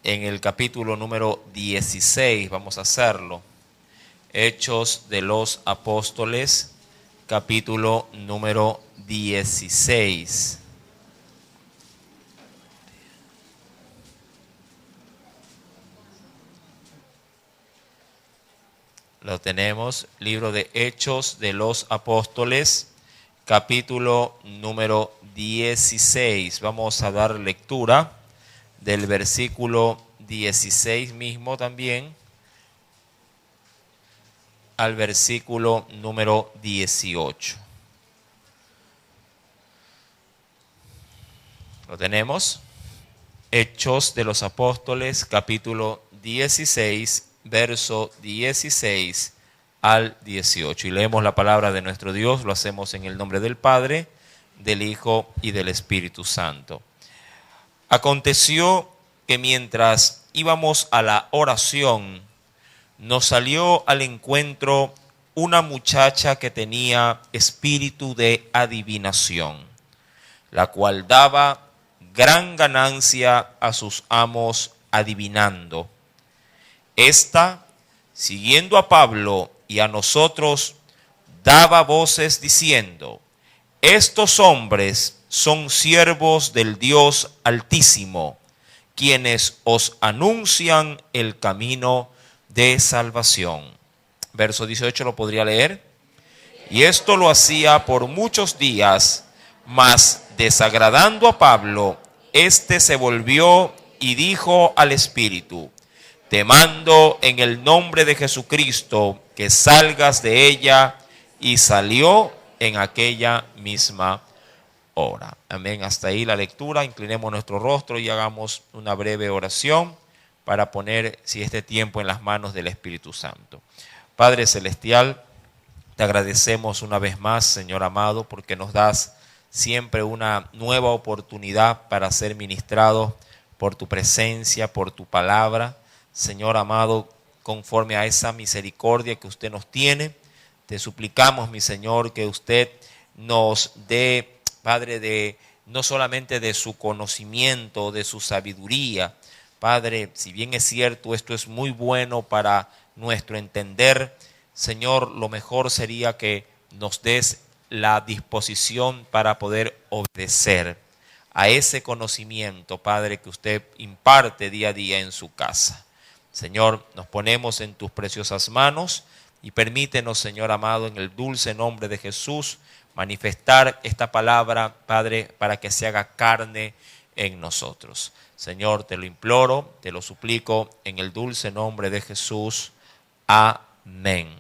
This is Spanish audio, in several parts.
en el capítulo número 16, vamos a hacerlo. Hechos de los Apóstoles, capítulo número 16. Lo tenemos, libro de Hechos de los Apóstoles, capítulo número 16. Vamos a dar lectura del versículo 16 mismo también al versículo número 18. Lo tenemos. Hechos de los Apóstoles, capítulo 16, verso 16 al 18. Y leemos la palabra de nuestro Dios. Lo hacemos en el nombre del Padre, del Hijo y del Espíritu Santo. Aconteció que mientras íbamos a la oración, nos salió al encuentro una muchacha que tenía espíritu de adivinación, la cual daba gran ganancia a sus amos adivinando. Esta, siguiendo a Pablo y a nosotros, daba voces diciendo: estos hombres son siervos del Dios Altísimo, quienes os anuncian el camino de salvación. Verso 18 lo podría leer. Y esto lo hacía por muchos días, mas desagradando a Pablo, éste se volvió y dijo al Espíritu: te mando en el nombre de Jesucristo que salgas de ella, y salió en aquella misma hora. Amén. Hasta ahí la lectura. Inclinemos nuestro rostro y hagamos una breve oración para poner este tiempo en las manos del Espíritu Santo. Padre Celestial, te agradecemos una vez más, Señor amado, porque nos das siempre una nueva oportunidad para ser ministrados por tu presencia, por tu palabra. Señor amado, conforme a esa misericordia que usted nos tiene, te suplicamos, mi Señor, que usted nos dé, Padre, no solamente de su conocimiento, de su sabiduría. Padre, si bien es cierto, esto es muy bueno para nuestro entender, Señor, lo mejor sería que nos des la disposición para poder obedecer a ese conocimiento, Padre, que usted imparte día a día en su casa. Señor, nos ponemos en tus preciosas manos y permítenos, Señor amado, en el dulce nombre de Jesús, manifestar esta palabra, Padre, para que se haga carne en nosotros. Señor, te lo imploro, te lo suplico, en el dulce nombre de Jesús. Amén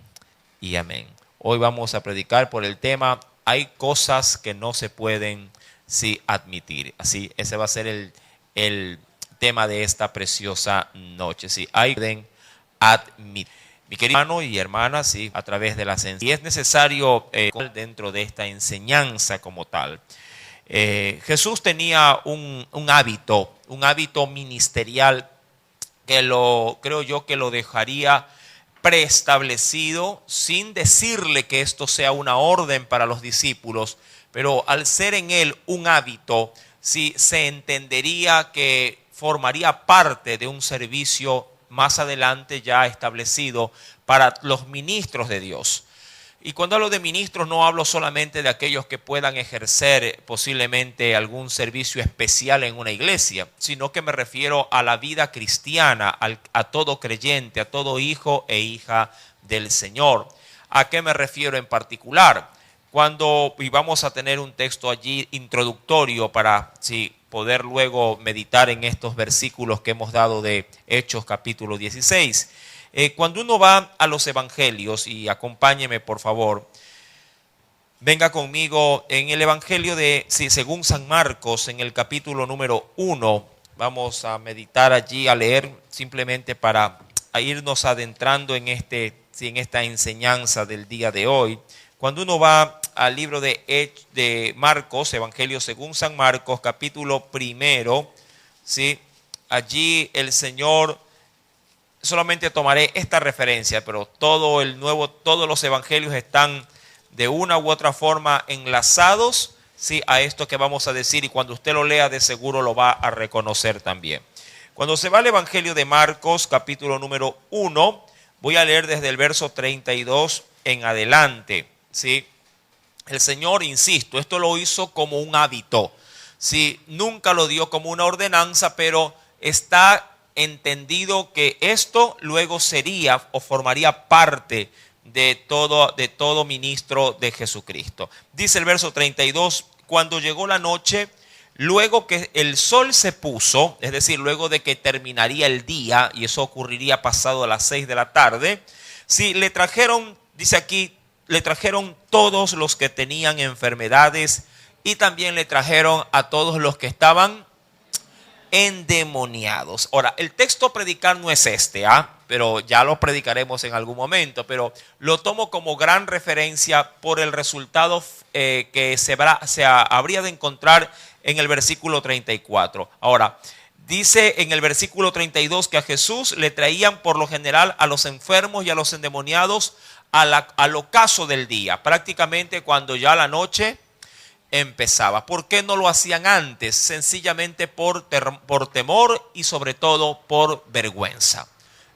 y amén. Hoy vamos a predicar por el tema: hay cosas que no se pueden admitir. Así, ese va a ser el tema de esta preciosa noche. Hay que pueden admitir. Mi querido hermano y hermana, a través de la enseñanza. Y es necesario dentro de esta enseñanza como tal. Jesús tenía un hábito ministerial que creo yo que lo dejaría preestablecido sin decirle que esto sea una orden para los discípulos, pero al ser en él un hábito, se entendería que formaría parte de un servicio más adelante ya establecido para los ministros de Dios. Y cuando hablo de ministros no hablo solamente de aquellos que puedan ejercer posiblemente algún servicio especial en una iglesia, sino que me refiero a la vida cristiana, a todo creyente, a todo hijo e hija del Señor. ¿A qué me refiero en particular? Cuando vamos a tener un texto allí introductorio para poder luego meditar en estos versículos que hemos dado de Hechos capítulo 16. Cuando uno va a los evangelios, y acompáñeme por favor, venga conmigo en el evangelio según San Marcos, en el capítulo número 1, vamos a meditar allí, a leer simplemente para irnos adentrando en esta enseñanza del día de hoy. Cuando uno va al libro de Marcos, evangelio según San Marcos, capítulo 1, allí el Señor, solamente tomaré esta referencia, pero todos los evangelios están de una u otra forma enlazados a esto que vamos a decir, y cuando usted lo lea de seguro lo va a reconocer también. Cuando se va al Evangelio de Marcos, capítulo número 1, voy a leer desde el verso 32 en adelante, ¿sí? El Señor, insisto, esto lo hizo como un hábito, ¿sí? Nunca lo dio como una ordenanza, pero está entendido que esto luego sería o formaría parte de todo ministro de Jesucristo. Dice el verso 32, cuando llegó la noche, luego que el sol se puso, es decir, luego de que terminaría el día, y eso ocurriría pasado a las 6 de la tarde, sí, le trajeron, dice aquí, le trajeron todos los que tenían enfermedades y también le trajeron a todos los que estaban endemoniados. Ahora, el texto a predicar no es este, pero ya lo predicaremos en algún momento, pero lo tomo como gran referencia por el resultado que se habría de encontrar en el versículo 34. Ahora, dice en el versículo 32 que a Jesús le traían por lo general a los enfermos y a los endemoniados al ocaso del día, prácticamente cuando ya la noche empezaba. ¿Por qué no lo hacían antes? Sencillamente por temor y sobre todo por vergüenza.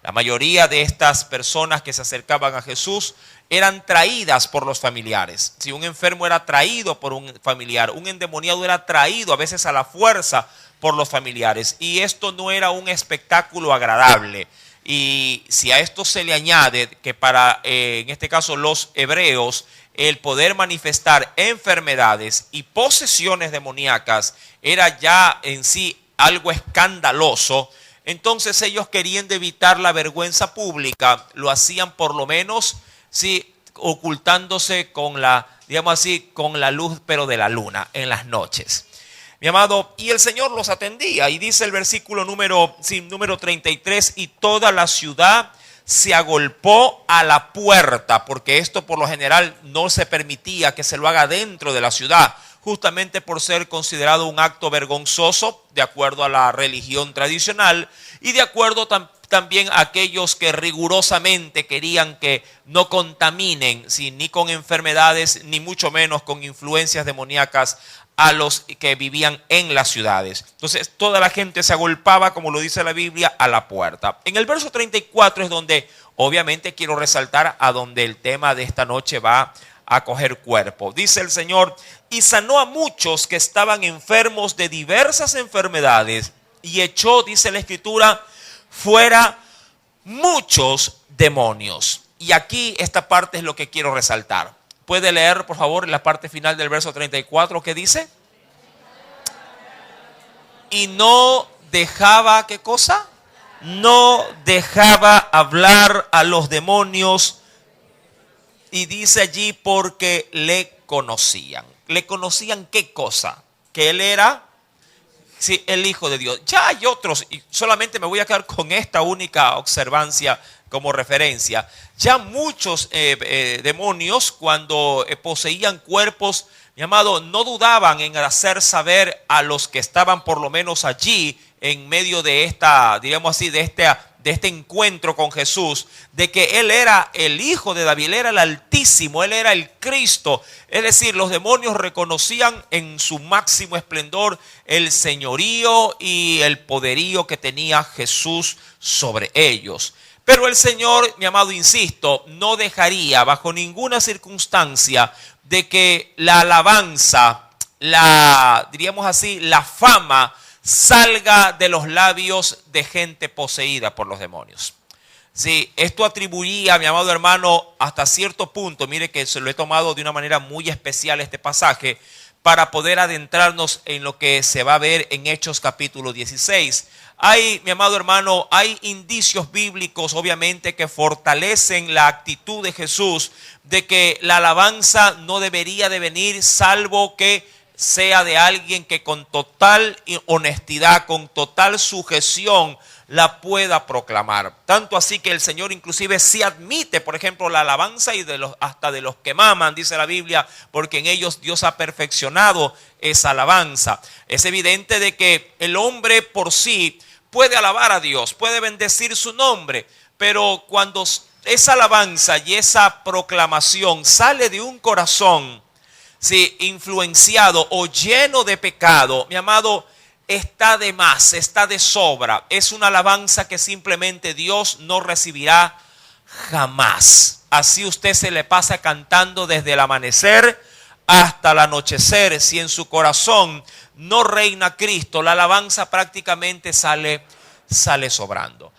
La mayoría de estas personas que se acercaban a Jesús eran traídas por los familiares. Si un enfermo era traído por un familiar, un endemoniado era traído a veces a la fuerza por los familiares. Y esto no era un espectáculo agradable. Y si a esto se le añade que para, en este caso, los hebreos, el poder manifestar enfermedades y posesiones demoníacas era ya en sí algo escandaloso, entonces ellos, queriendo evitar la vergüenza pública, lo hacían por lo menos, sí, ocultándose con la, digamos así, con la luz pero de la luna en las noches. Mi amado, y el Señor los atendía, y dice el versículo número 33, y toda la ciudad se agolpó a la puerta, porque esto por lo general no se permitía que se lo haga dentro de la ciudad, justamente por ser considerado un acto vergonzoso, de acuerdo a la religión tradicional, y de acuerdo también a aquellos que rigurosamente querían que no contaminen, ¿sí?, ni con enfermedades, ni mucho menos con influencias demoníacas a los que vivían en las ciudades. Entonces toda la gente se agolpaba, como lo dice la Biblia, a la puerta. En el verso 34 es donde obviamente quiero resaltar a donde el tema de esta noche va a coger cuerpo. Dice el Señor, y sanó a muchos que estaban enfermos de diversas enfermedades, y echó, dice la Escritura, fuera muchos demonios. Y aquí esta parte es lo que quiero resaltar. ¿Puede leer, por favor, la parte final del verso 34 que dice? Y no dejaba, ¿qué cosa? No dejaba hablar a los demonios. Y dice allí porque le conocían. ¿Le conocían qué cosa? Que él era, sí, el Hijo de Dios. Ya hay otros, y solamente me voy a quedar con esta única observancia como referencia. Ya muchos demonios, cuando poseían cuerpos, mi amado, no dudaban en hacer saber a los que estaban por lo menos allí en medio de esta, diríamos así, de este encuentro con Jesús, de que Él era el Hijo de David, Él era el Altísimo, Él era el Cristo. Es decir, los demonios reconocían en su máximo esplendor el señorío y el poderío que tenía Jesús sobre ellos. Pero el Señor, mi amado, insisto, no dejaría bajo ninguna circunstancia de que la alabanza, diríamos así, la fama salga de los labios de gente poseída por los demonios. Sí, esto atribuía, mi amado hermano, hasta cierto punto, mire que se lo he tomado de una manera muy especial este pasaje, para poder adentrarnos en lo que se va a ver en Hechos capítulo 16. Hay, mi amado hermano, hay indicios bíblicos obviamente que fortalecen la actitud de Jesús de que la alabanza no debería de venir salvo que sea de alguien que con total honestidad, con total sujeción la pueda proclamar. Tanto así que el Señor inclusive sí admite, por ejemplo, la alabanza y hasta de los que maman, dice la Biblia, porque en ellos Dios ha perfeccionado esa alabanza. Es evidente de que el hombre por sí puede alabar a Dios, puede bendecir su nombre, pero cuando esa alabanza y esa proclamación sale de un corazón, sí, influenciado o lleno de pecado, mi amado, está de más, está de sobra. Es una alabanza que simplemente Dios no recibirá jamás. Así usted se le pasa cantando desde el amanecer hasta el anochecer. Si en su corazón no reina Cristo, la alabanza prácticamente sale sobrando.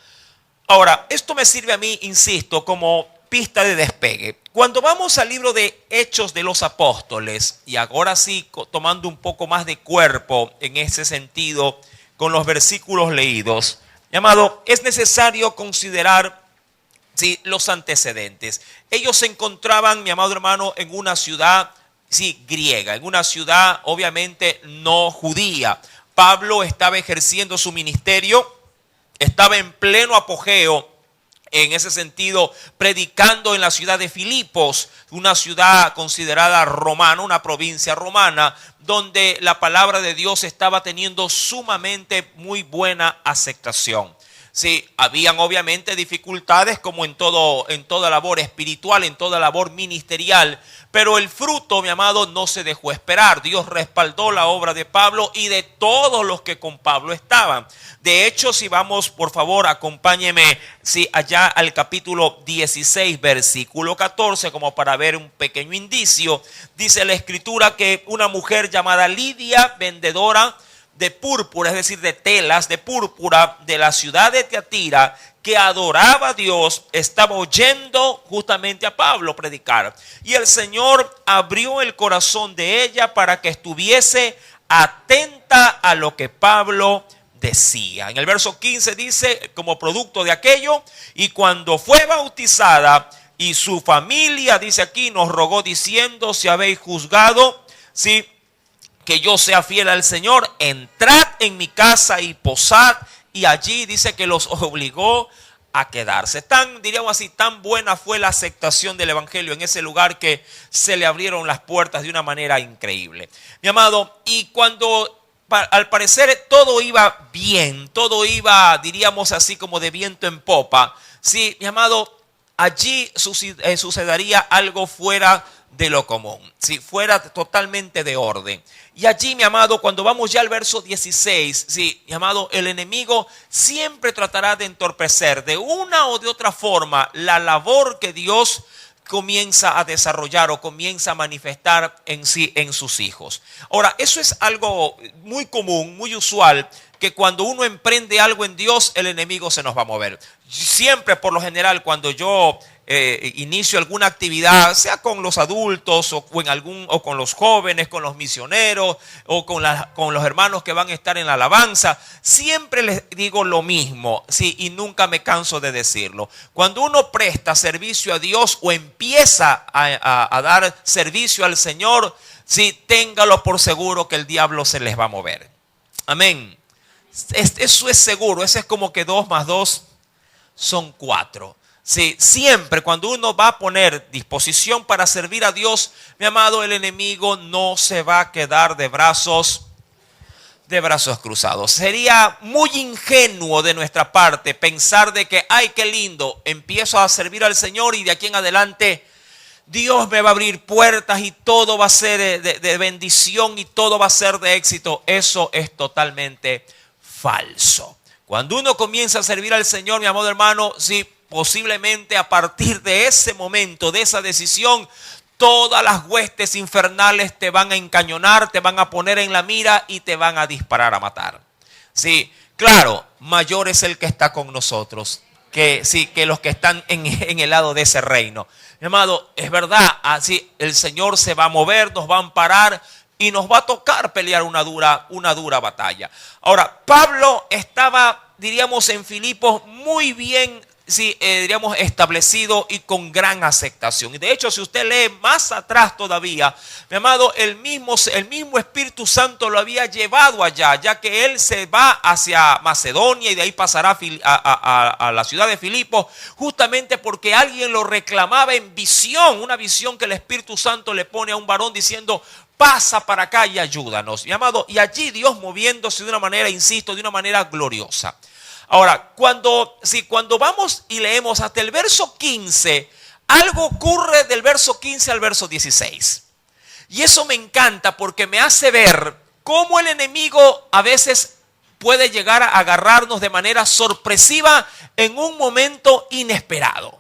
Ahora, esto me sirve a mí, insisto, como pista de despegue. Cuando vamos al libro de Hechos de los Apóstoles, y ahora sí tomando un poco más de cuerpo en ese sentido con los versículos leídos, mi amado, es necesario considerar los antecedentes. Ellos se encontraban, mi amado hermano, en una ciudad griega, en una ciudad obviamente no judía. Pablo estaba ejerciendo su ministerio, estaba en pleno apogeo, en ese sentido, predicando en la ciudad de Filipos, una ciudad considerada romana, una provincia romana, donde la palabra de Dios estaba teniendo sumamente muy buena aceptación. Sí, habían obviamente dificultades como en toda labor espiritual, en toda labor ministerial, pero el fruto, mi amado, no se dejó esperar. Dios respaldó la obra de Pablo y de todos los que con Pablo estaban. De hecho, si vamos, por favor, acompáñeme allá al capítulo 16, versículo 14, como para ver un pequeño indicio. Dice la escritura que una mujer llamada Lidia, vendedora de púrpura, es decir, de telas de púrpura de la ciudad de Tiatira, que adoraba a Dios, estaba oyendo justamente a Pablo predicar. Y el Señor abrió el corazón de ella para que estuviese atenta a lo que Pablo decía. En el verso 15 dice, como producto de aquello, y cuando fue bautizada y su familia, dice aquí, nos rogó diciendo, si habéis juzgado, que yo sea fiel al Señor, entrad en mi casa y posad. Y allí dice que los obligó a quedarse. Diríamos así, tan buena fue la aceptación del evangelio en ese lugar que se le abrieron las puertas de una manera increíble. Mi amado, y cuando al parecer todo iba bien, todo iba, diríamos así, como de viento en popa, mi amado, allí sucedería algo fuera de lo común, fuera totalmente de orden. Y allí, mi amado, cuando vamos ya al verso 16, mi amado, el enemigo siempre tratará de entorpecer de una o de otra forma la labor que Dios comienza a desarrollar o comienza a manifestar en sus hijos. Ahora, eso es algo muy común, muy usual, que cuando uno emprende algo en Dios, el enemigo se nos va a mover. Siempre, por lo general, cuando yo inicio alguna actividad, sea con los adultos o con los jóvenes, con los misioneros o con los hermanos que van a estar en la alabanza, siempre les digo lo mismo, y nunca me canso de decirlo. Cuando uno presta servicio a Dios o empieza a dar servicio al Señor, téngalo por seguro que el diablo se les va a mover. Amén. Eso es seguro, eso es como que 2 más 2 son 4. Siempre cuando uno va a poner disposición para servir a Dios, mi amado, el enemigo no se va a quedar de brazos cruzados. Sería muy ingenuo de nuestra parte pensar de que, ay, qué lindo, empiezo a servir al Señor y de aquí en adelante Dios me va a abrir puertas y todo va a ser de bendición y todo va a ser de éxito. Eso es totalmente falso. Cuando uno comienza a servir al Señor, mi amado hermano, posiblemente a partir de ese momento, de esa decisión, todas las huestes infernales te van a encañonar, te van a poner en la mira y te van a disparar a matar. Claro, mayor es el que está con nosotros que los que están en el lado de ese reino. Mi amado, es verdad, así el Señor se va a mover, nos va a amparar y nos va a tocar pelear una dura batalla. Ahora, Pablo estaba, diríamos, en Filipos muy bien, diríamos, establecido y con gran aceptación. Y de hecho, si usted lee más atrás todavía, mi amado, el mismo Espíritu Santo lo había llevado allá, ya que él se va hacia Macedonia y de ahí pasará a la ciudad de Filipos, justamente porque alguien lo reclamaba en visión, una visión que el Espíritu Santo le pone a un varón diciendo: pasa para acá y ayúdanos, mi amado. Y allí Dios moviéndose de una manera, insisto, de una manera gloriosa. Ahora, cuando vamos y leemos hasta el verso 15, algo ocurre del verso 15 al verso 16. Y eso me encanta porque me hace ver cómo el enemigo a veces puede llegar a agarrarnos de manera sorpresiva en un momento inesperado.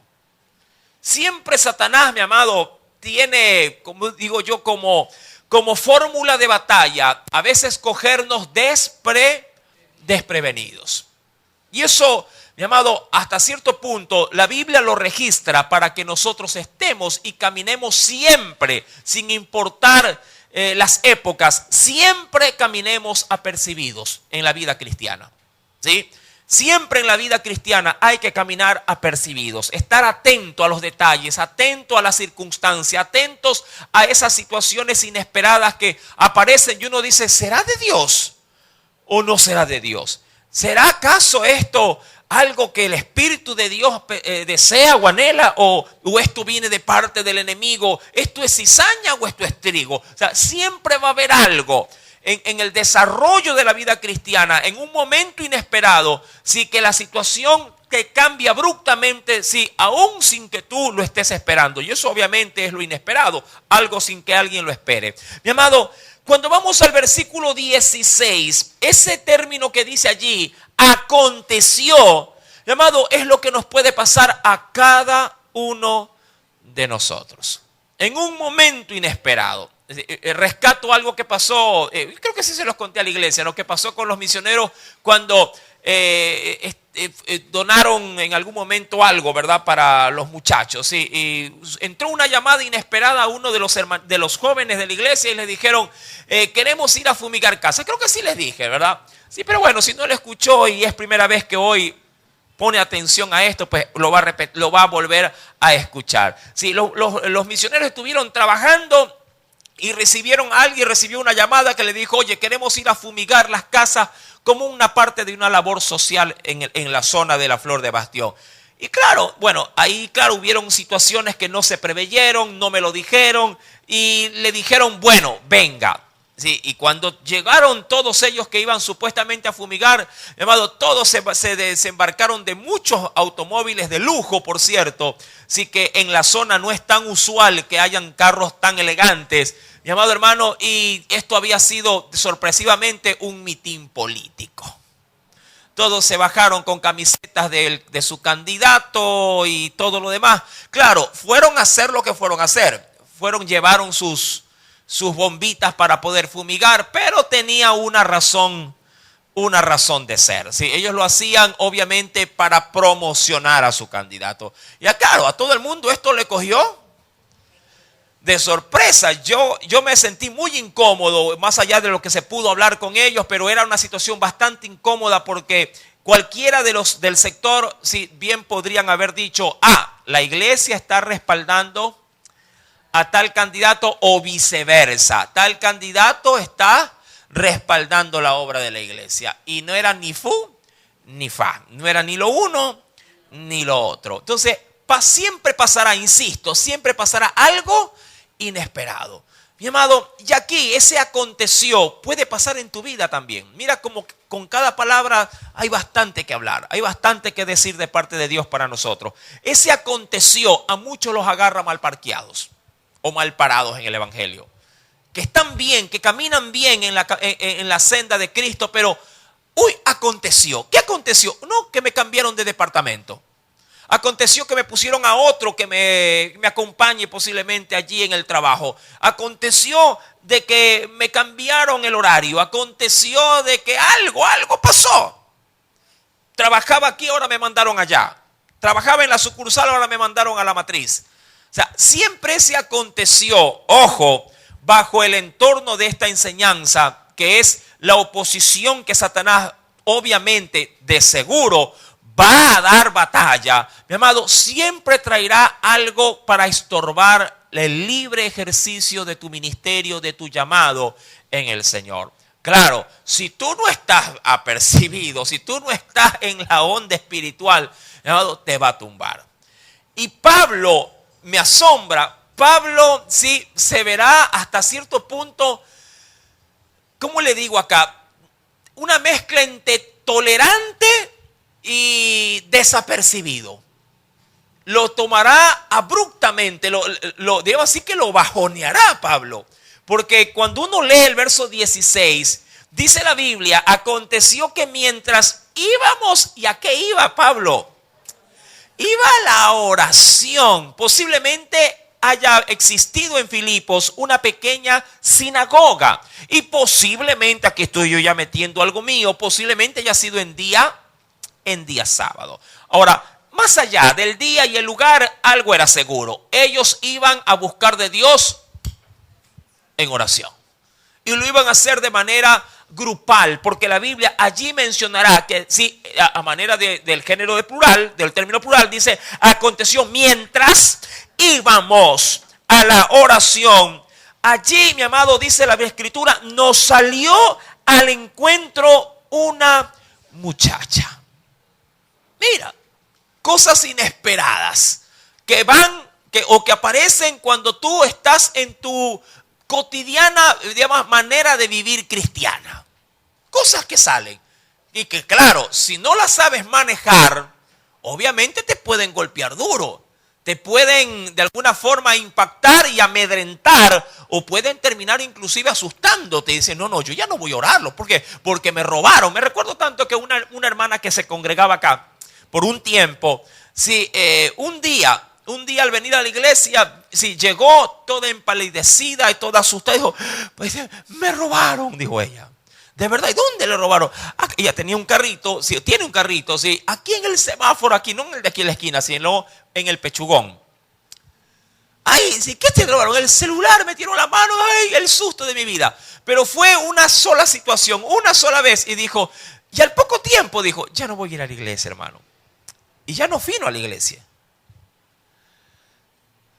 Siempre Satanás, mi amado, tiene, como digo yo, como fórmula de batalla, a veces cogernos desprevenidos. Y eso, mi amado, hasta cierto punto la Biblia lo registra para que nosotros estemos y caminemos siempre, sin importar las épocas, siempre caminemos apercibidos en la vida cristiana, ¿sí? Siempre en la vida cristiana hay que caminar apercibidos, estar atento a los detalles, atento a las circunstancias, atentos a esas situaciones inesperadas que aparecen y uno dice, ¿será de Dios o no será de Dios? ¿Será acaso esto algo que el Espíritu de Dios desea o anhela o esto viene de parte del enemigo? ¿Esto es cizaña o esto es trigo? O sea, siempre va a haber algo en el desarrollo de la vida cristiana, en un momento inesperado, sí, que la situación te cambia abruptamente, sí, aún sin que tú lo estés esperando. Y eso obviamente es lo inesperado, algo sin que alguien lo espere. Mi amado, cuando vamos al versículo 16, ese término que dice allí, aconteció, mi amado, es lo que nos puede pasar a cada uno de nosotros. En un momento inesperado. Rescato algo que pasó, creo que sí se los conté a la iglesia, lo que pasó con los misioneros cuando donaron en algún momento algo, ¿verdad? Para los muchachos, ¿sí? Y entró una llamada inesperada a uno de los jóvenes de la iglesia y les dijeron, queremos ir a fumigar casa. Creo que sí les dije, ¿verdad? Sí, pero bueno, si no lo escuchó y es primera vez que hoy pone atención a esto, pues lo va a volver a escuchar. Sí, los misioneros estuvieron trabajando y alguien recibió una llamada que le dijo, oye, queremos ir a fumigar las casas como una parte de una labor social en la zona de la Flor de Bastión. Y claro, bueno, ahí claro hubieron situaciones que no se preveyeron, no me lo dijeron y le dijeron, bueno, venga. Sí, y cuando llegaron todos ellos que iban supuestamente a fumigar, llamado, todos se desembarcaron de muchos automóviles de lujo, por cierto. Así que en la zona no es tan usual que hayan carros tan elegantes, mi amado hermano, y esto había sido sorpresivamente un mitin político. Todos se bajaron con camisetas de su candidato y todo lo demás. Claro, fueron a hacer lo que fueron a hacer. Llevaron sus bombitas para poder fumigar, pero tenía una razón de ser. ¿Sí? Ellos lo hacían obviamente para promocionar a su candidato. Y claro, a todo el mundo esto le cogió de sorpresa. Yo me sentí muy incómodo, más allá de lo que se pudo hablar con ellos, pero era una situación bastante incómoda porque cualquiera del sector, si bien podrían haber dicho, la iglesia está respaldando a tal candidato o viceversa. Tal candidato está respaldando la obra de la iglesia. Y no era ni fu ni fa. No era ni lo uno ni lo otro. Entonces, siempre pasará, insisto, siempre pasará algo inesperado. Mi amado, y aquí ese aconteció puede pasar en tu vida también. Mira como con cada palabra hay bastante que hablar, hay bastante que decir de parte de Dios para nosotros. Ese aconteció a muchos los agarra mal parqueados o mal parados en el evangelio, que están bien, que caminan bien en la senda de Cristo, pero aconteció. ¿Qué aconteció? No, que me cambiaron de departamento. Aconteció que me pusieron a otro que me acompañe posiblemente allí en el trabajo. Aconteció de que me cambiaron el horario. Aconteció de que algo pasó. Trabajaba aquí, ahora me mandaron allá. Trabajaba en la sucursal, ahora me mandaron a la matriz. O sea, siempre se aconteció, ojo, bajo el entorno de esta enseñanza, que es la oposición que Satanás obviamente de seguro va a dar batalla. Mi amado, siempre traerá algo para estorbar el libre ejercicio de tu ministerio, de tu llamado en el Señor. Claro, si tú no estás apercibido, si tú no estás en la onda espiritual, mi amado, te va a tumbar. Y Pablo me asombra. Pablo sí se verá hasta cierto punto, ¿cómo le digo acá? Una mezcla entre tolerante y desapercibido. Lo tomará abruptamente, debo decir que lo bajoneará Pablo. Porque cuando uno lee el verso 16, Dice la Biblia, aconteció que mientras íbamos, ¿y a qué iba Pablo? Iba a la oración. Posiblemente haya existido en Filipos una pequeña sinagoga. Y posiblemente, aquí estoy yo ya metiendo algo mío, posiblemente haya sido en día sábado. Ahora, más allá del día y el lugar, algo era seguro. Ellos iban a buscar de Dios en oración. Y lo iban a hacer de manera grupal, porque la Biblia allí mencionará que sí, a manera del género de plural, del término plural, dice, aconteció mientras íbamos a la oración. Allí, mi amado, dice la Escritura, nos salió al encuentro una muchacha. Mira, cosas inesperadas que van o que aparecen cuando tú estás en tu cotidiana, digamos, manera de vivir cristiana. Cosas que salen y que, claro, si no las sabes manejar, obviamente te pueden golpear duro, te pueden de alguna forma impactar y amedrentar, o pueden terminar inclusive asustándote. Y dicen, no, yo ya no voy a orarlo. ¿Por qué? Porque me robaron. Me recuerdo tanto que una hermana que se congregaba acá por un tiempo, sí, un día al venir a la iglesia, sí, llegó toda empalidecida y toda asustada. Dijo, pues me robaron, dijo ella. De verdad, ¿y dónde le robaron? Ah, ella tenía un carrito, sí, tiene un carrito, sí, aquí en el semáforo, aquí, no en el de aquí en la esquina, sino en el pechugón. Ay, sí, ¿qué te robaron? El celular, me tiró la mano, ay, el susto de mi vida. Pero fue una sola situación, una sola vez, y dijo, y al poco tiempo dijo, ya no voy a ir a la iglesia, hermano. Y ya no vino a la iglesia.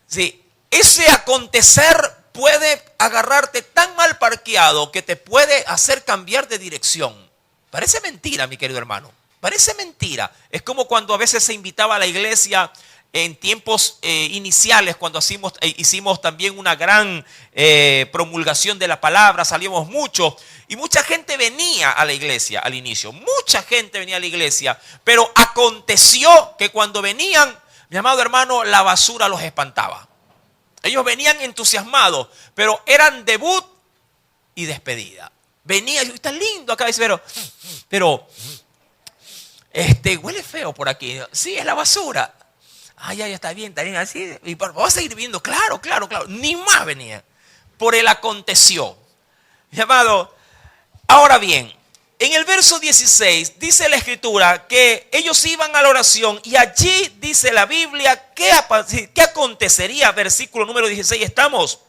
Sí, ese acontecer puede agarrarte tan mal parqueado que te puede hacer cambiar de dirección. Parece mentira, mi querido hermano. Parece mentira. Es como cuando a veces se invitaba a la iglesia en tiempos iniciales, cuando hicimos también una gran promulgación de la palabra, salíamos mucho y mucha gente venía a la iglesia al inicio. Mucha gente venía a la iglesia, pero aconteció que cuando venían, mi amado hermano, la basura los espantaba. Ellos venían entusiasmados, pero eran debut y despedida. Venía y está lindo acá, pero huele feo por aquí. Sí, es la basura. Ay, ya está bien, así. Y vamos a seguir viendo, claro. Ni más venía. Por el aconteció. Mi amado, ahora bien, en el verso 16 dice la Escritura que ellos iban a la oración y allí dice la Biblia ¿qué acontecería? Versículo número 16 estamos.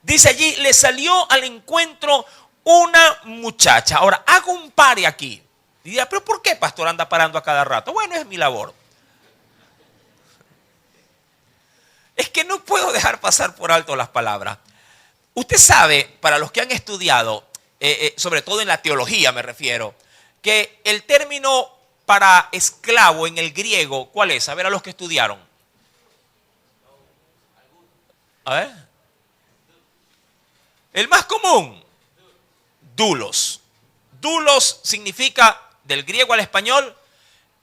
Dice allí, le salió al encuentro una muchacha. Ahora, hago un pare aquí. Y dirá, ¿pero por qué, pastor, anda parando a cada rato? Bueno, es mi labor. Es que no puedo dejar pasar por alto las palabras. Usted sabe, para los que han estudiado, sobre todo en la teología me refiero, que el término para esclavo en el griego, ¿cuál es? A ver, a los que estudiaron. A ver. El más común, doulos. Doulos significa, del griego al español,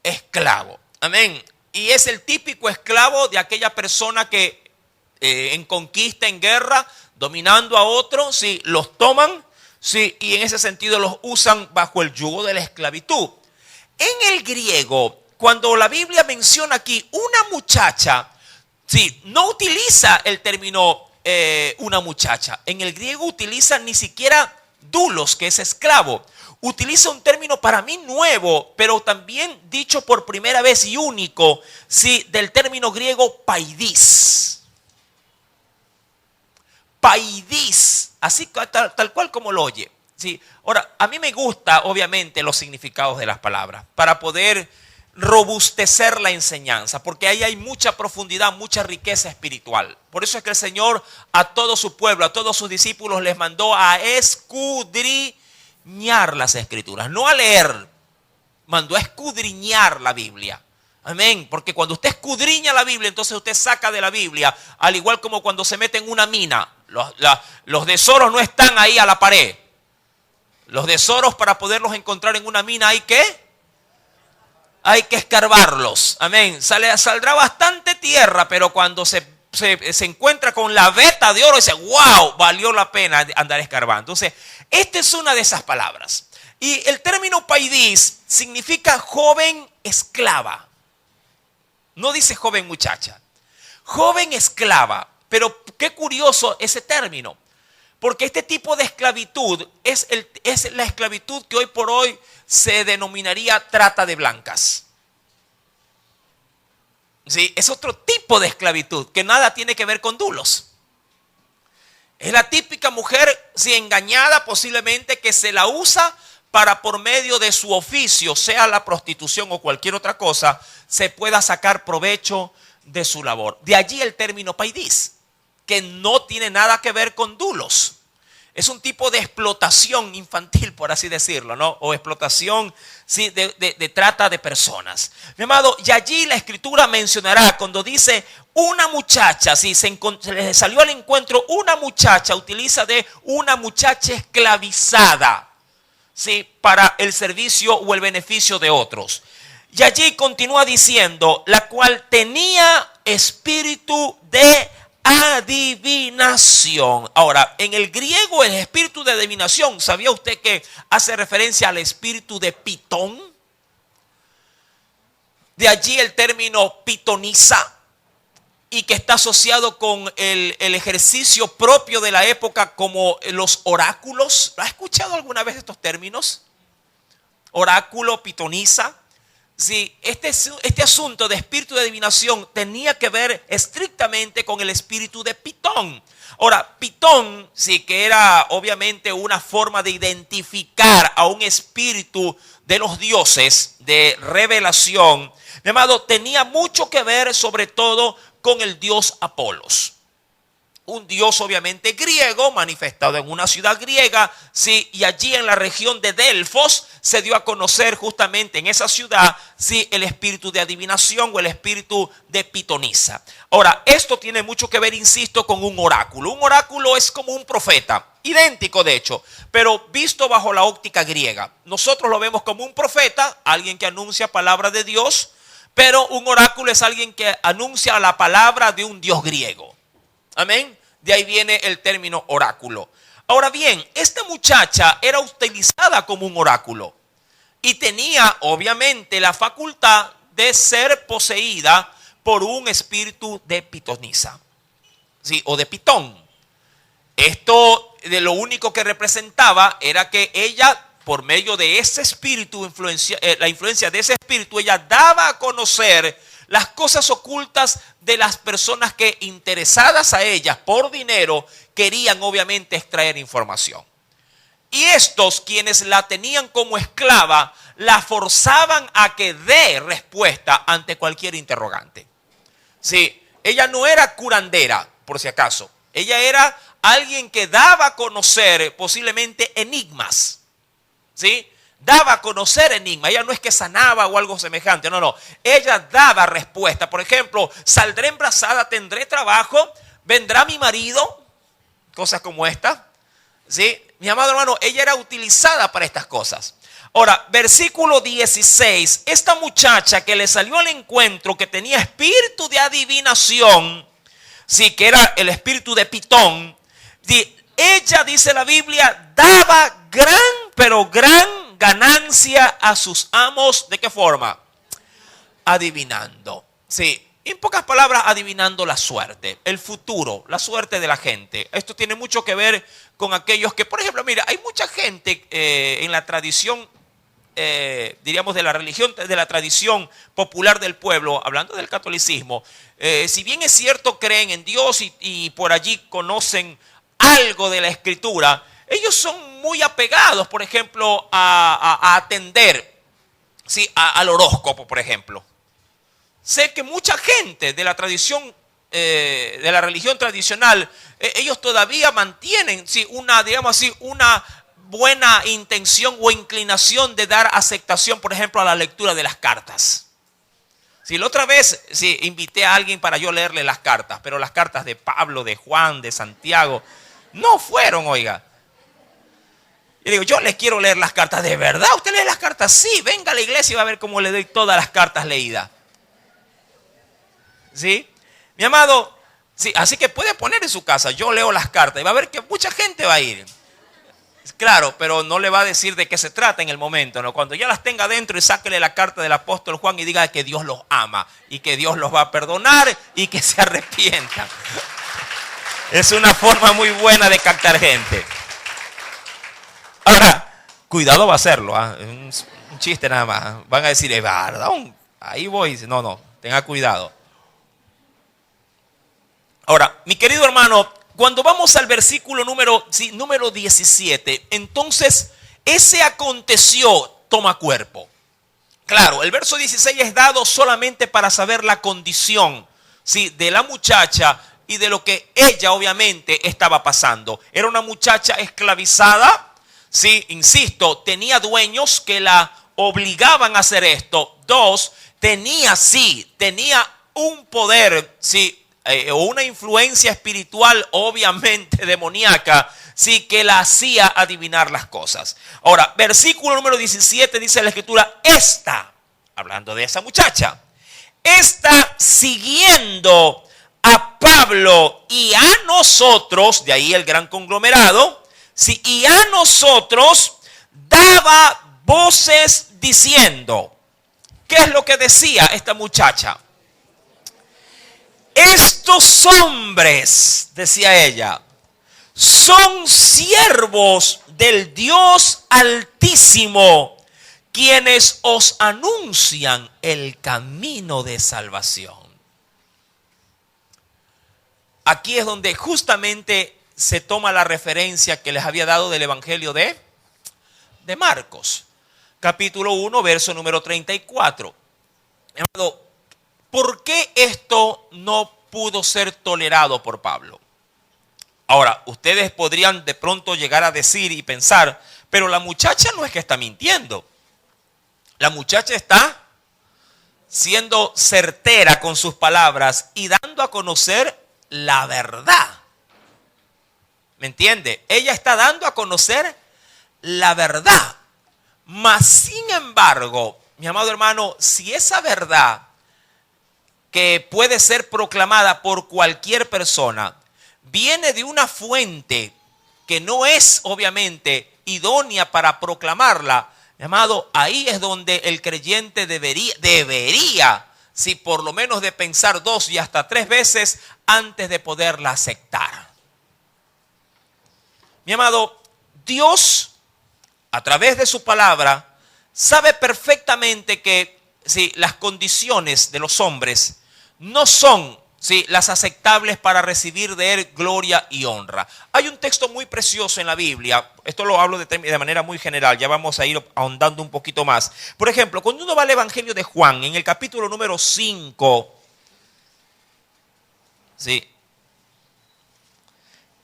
esclavo. Amén. Y es el típico esclavo de aquella persona que en conquista, en guerra, dominando a otros, sí, los toman, sí, y en ese sentido los usan bajo el yugo de la esclavitud. En el griego, cuando la Biblia menciona aquí una muchacha, sí, no utiliza el término una muchacha. En el griego utiliza ni siquiera doulos, que es esclavo. Utiliza un término para mí nuevo, pero también dicho por primera vez y único, sí, del término griego paidis. Paidis, así tal cual como lo oye. Sí. Ahora, a mí me gusta, obviamente, los significados de las palabras para poder robustecer la enseñanza, porque ahí hay mucha profundidad, mucha riqueza espiritual. Por eso es que el Señor a todo su pueblo, a todos sus discípulos les mandó a escudriñar las Escrituras, no a leer, mandó a escudriñar la Biblia. Amén, porque cuando usted escudriña la Biblia, entonces usted saca de la Biblia, al igual como cuando se mete en una mina, los tesoros no están ahí a la pared. Los tesoros, para poderlos encontrar en una mina, hay que escarbarlos. Amén. Saldrá bastante tierra, pero cuando se se encuentra con la veta de oro y dice, wow, valió la pena andar escarbando. Entonces, esta es una de esas palabras. Y el término paidís significa joven esclava. No dice joven muchacha. Joven esclava. Pero qué curioso ese término. Porque este tipo de esclavitud es la esclavitud que hoy por hoy se denominaría trata de blancas. ¿Sí? Es otro tipo de esclavitud que nada tiene que ver con dulos. Es la típica mujer, si engañada posiblemente, que se la usa para por medio de su oficio, sea la prostitución o cualquier otra cosa, se pueda sacar provecho de su labor. De allí el término paidís, que no tiene nada que ver con dulos. Es un tipo de explotación infantil, por así decirlo, ¿no? O explotación, sí, de trata de personas. Mi amado, y allí la Escritura mencionará cuando dice una muchacha, si se le salió al encuentro una muchacha, utiliza de una muchacha esclavizada, sí, para el servicio o el beneficio de otros. Y allí continúa diciendo, la cual tenía espíritu de adivinación. Ahora, en el griego el espíritu de adivinación, ¿sabía usted que hace referencia al espíritu de Pitón? De allí el término pitonisa, y que está asociado con el ejercicio propio de la época como los oráculos. ¿Ha escuchado alguna vez estos términos? Oráculo, pitonisa. Sí, este asunto de espíritu de adivinación tenía que ver estrictamente con el espíritu de Pitón. Ahora, Pitón, sí, que era obviamente una forma de identificar a un espíritu de los dioses de revelación, mi amado, tenía mucho que ver sobre todo con el dios Apolos. Un dios obviamente griego, manifestado en una ciudad griega, sí, y allí en la región de Delfos se dio a conocer justamente en esa ciudad, sí, el espíritu de adivinación o el espíritu de pitonisa. Ahora, esto tiene mucho que ver, insisto, con un oráculo. Un oráculo es como un profeta, idéntico de hecho, pero visto bajo la óptica griega. Nosotros lo vemos como un profeta, alguien que anuncia palabra de Dios, pero un oráculo es alguien que anuncia la palabra de un dios griego. Amén. De ahí viene el término oráculo. Ahora bien, esta muchacha era utilizada como un oráculo y tenía obviamente la facultad de ser poseída por un espíritu de pitonisa, ¿sí? O de Pitón. Esto de lo único que representaba era que ella, por medio de ese espíritu, la influencia de ese espíritu, ella daba a conocer las cosas ocultas de las personas que, interesadas a ellas por dinero, querían obviamente extraer información. Y estos, quienes la tenían como esclava, la forzaban a que dé respuesta ante cualquier interrogante. Sí, ella no era curandera, por si acaso. Ella era alguien que daba a conocer posiblemente enigmas. ¿Sí? Daba a conocer enigma. Ella no es que sanaba o algo semejante. No. Ella daba respuesta. Por ejemplo, saldré embarazada, tendré trabajo, vendrá mi marido. Cosas como esta. ¿Sí? Mi amado hermano, ella era utilizada para estas cosas. Ahora, versículo 16. Esta muchacha que le salió al encuentro, que tenía espíritu de adivinación, sí, que era el espíritu de Pitón. Ella, dice la Biblia, daba gran ganancia a sus amos. ¿De qué forma? Adivinando. Sí, en pocas palabras, adivinando la suerte, el futuro, la suerte de la gente. Esto tiene mucho que ver con aquellos que, por ejemplo, mira, hay mucha gente en la tradición, diríamos de la religión, de la tradición popular del pueblo, hablando del catolicismo, si bien es cierto, creen en Dios y por allí conocen algo de la Escritura, ellos son muy apegados, por ejemplo, a atender, ¿sí?, al horóscopo, por ejemplo. Sé que mucha gente de la tradición, de la religión tradicional, ellos todavía mantienen, ¿sí?, digamos así, una buena intención o inclinación de dar aceptación, por ejemplo, a la lectura de las cartas. Si la otra vez invité a alguien para yo leerle las cartas, pero las cartas de Pablo, de Juan, de Santiago, no fueron, oiga. Y digo, yo les quiero leer las cartas. ¿De verdad usted lee las cartas? Sí, venga a la iglesia y va a ver cómo le doy todas las cartas leídas. ¿Sí? Mi amado, Sí, así que puede poner en su casa, yo leo las cartas y va a ver que mucha gente va a ir. Claro, pero no le va a decir de qué se trata en el momento, ¿no? Cuando ya las tenga dentro y sáquele la carta del apóstol Juan y diga que Dios los ama y que Dios los va a perdonar y que se arrepientan. Es una forma muy buena de captar gente. Ahora, cuidado va a hacerlo, ¿eh? Un chiste nada más. Van a decir, es verdad, ahí voy. No, tenga cuidado. Ahora, mi querido hermano, cuando vamos al versículo número 17, entonces ese aconteció toma cuerpo. Claro, el verso 16 es dado solamente para saber la condición, ¿sí?, de la muchacha y de lo que ella obviamente estaba pasando. Era una muchacha esclavizada, ¿sí? Insisto, tenía dueños que la obligaban a hacer esto. Dos, tenía un poder, ¿sí?, o una influencia espiritual obviamente demoníaca, sí, que la hacía adivinar las cosas. Ahora, versículo número 17 dice la escritura, hablando de esa muchacha, siguiendo a Pablo y a nosotros, de ahí el gran conglomerado, sí, y a nosotros daba voces diciendo. ¿Qué es lo que decía esta muchacha? Estos hombres, decía ella, son siervos del Dios Altísimo, quienes os anuncian el camino de salvación. Aquí es donde justamente se toma la referencia que les había dado del Evangelio de Marcos, capítulo 1, verso número 34. ¿Por qué esto no pudo ser tolerado por Pablo? Ahora, ustedes podrían de pronto llegar a decir y pensar, pero la muchacha no es que está mintiendo. La muchacha está siendo certera con sus palabras y dando a conocer la verdad. ¿Me entiende? Ella está dando a conocer la verdad. Mas, sin embargo, mi amado hermano, si esa verdad que puede ser proclamada por cualquier persona viene de una fuente que no es obviamente idónea para proclamarla, mi amado, ahí es donde el creyente debería, si por lo menos de pensar 2 y hasta 3 veces antes de poderla aceptar. Mi amado, Dios, a través de su palabra, sabe perfectamente que si las condiciones de los hombres no son las aceptables para recibir de él gloria y honra. Hay un texto muy precioso en la Biblia, esto lo hablo de manera muy general, ya vamos a ir ahondando un poquito más. Por ejemplo, cuando uno va al Evangelio de Juan, en el capítulo número 5, ¿sí?,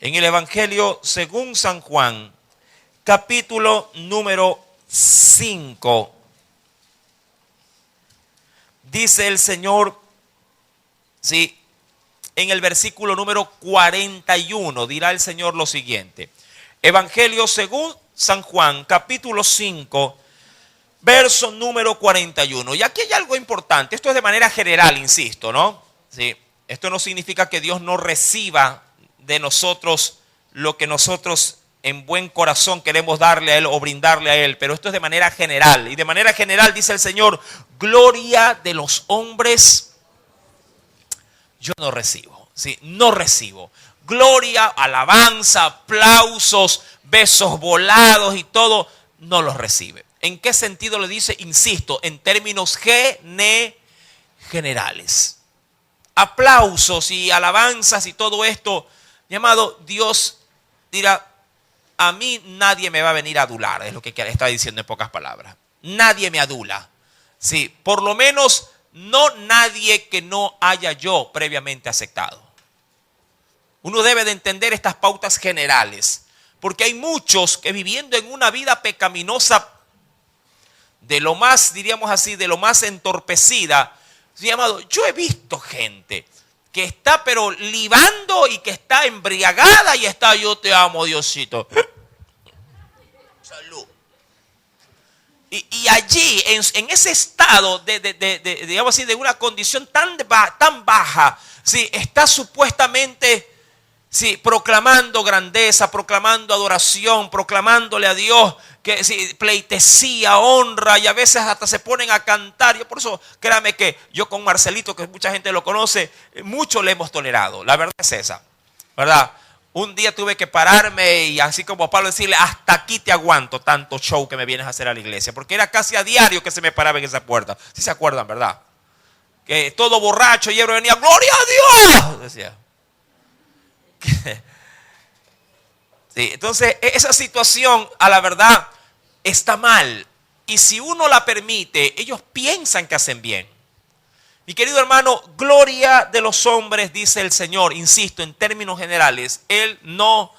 en el Evangelio según San Juan, capítulo número 5, dice el Señor, sí, en el versículo número 41, dirá el Señor lo siguiente. Evangelio según San Juan, capítulo 5, verso número 41. Y aquí hay algo importante. Esto es de manera general, insisto, ¿no? Sí. Esto no significa que Dios no reciba de nosotros lo que nosotros en buen corazón queremos darle a Él o brindarle a Él. Pero esto es de manera general. Y de manera general dice el Señor, gloria de los hombres yo no recibo, ¿sí? No recibo. Gloria, alabanza, aplausos, besos volados y todo, no los recibe. ¿En qué sentido le dice? Insisto, en términos generales. Aplausos y alabanzas y todo esto, mi amado, Dios dirá, a mí nadie me va a venir a adular, es lo que está diciendo en pocas palabras. Nadie me adula. Sí, por lo menos no nadie que no haya yo previamente aceptado. Uno debe de entender estas pautas generales, porque hay muchos que viviendo en una vida pecaminosa, de lo más, diríamos así, de lo más entorpecida, ¿sí, amado? Yo he visto gente que está pero libando y que está embriagada y está, yo te amo, Diosito. Salud. Y allí, en ese estado digamos así, de una condición tan baja, sí, está supuestamente sí, proclamando grandeza, proclamando adoración, proclamándole a Dios que sí, pleitesía, honra, y a veces hasta se ponen a cantar. Yo por eso, créame que yo con Marcelito, que mucha gente lo conoce, mucho le hemos tolerado. La verdad es esa, ¿verdad? Un día tuve que pararme y así como Pablo decirle, hasta aquí te aguanto tanto show que me vienes a hacer a la iglesia. Porque era casi a diario que se me paraba en esa puerta. ¿Sí se acuerdan, verdad? Que todo borracho y ebrio venía, ¡gloria a Dios!, decía. Sí, entonces esa situación a la verdad está mal, y si uno la permite, ellos piensan que hacen bien. Mi querido hermano, gloria de los hombres, dice el Señor, insisto, en términos generales, Él no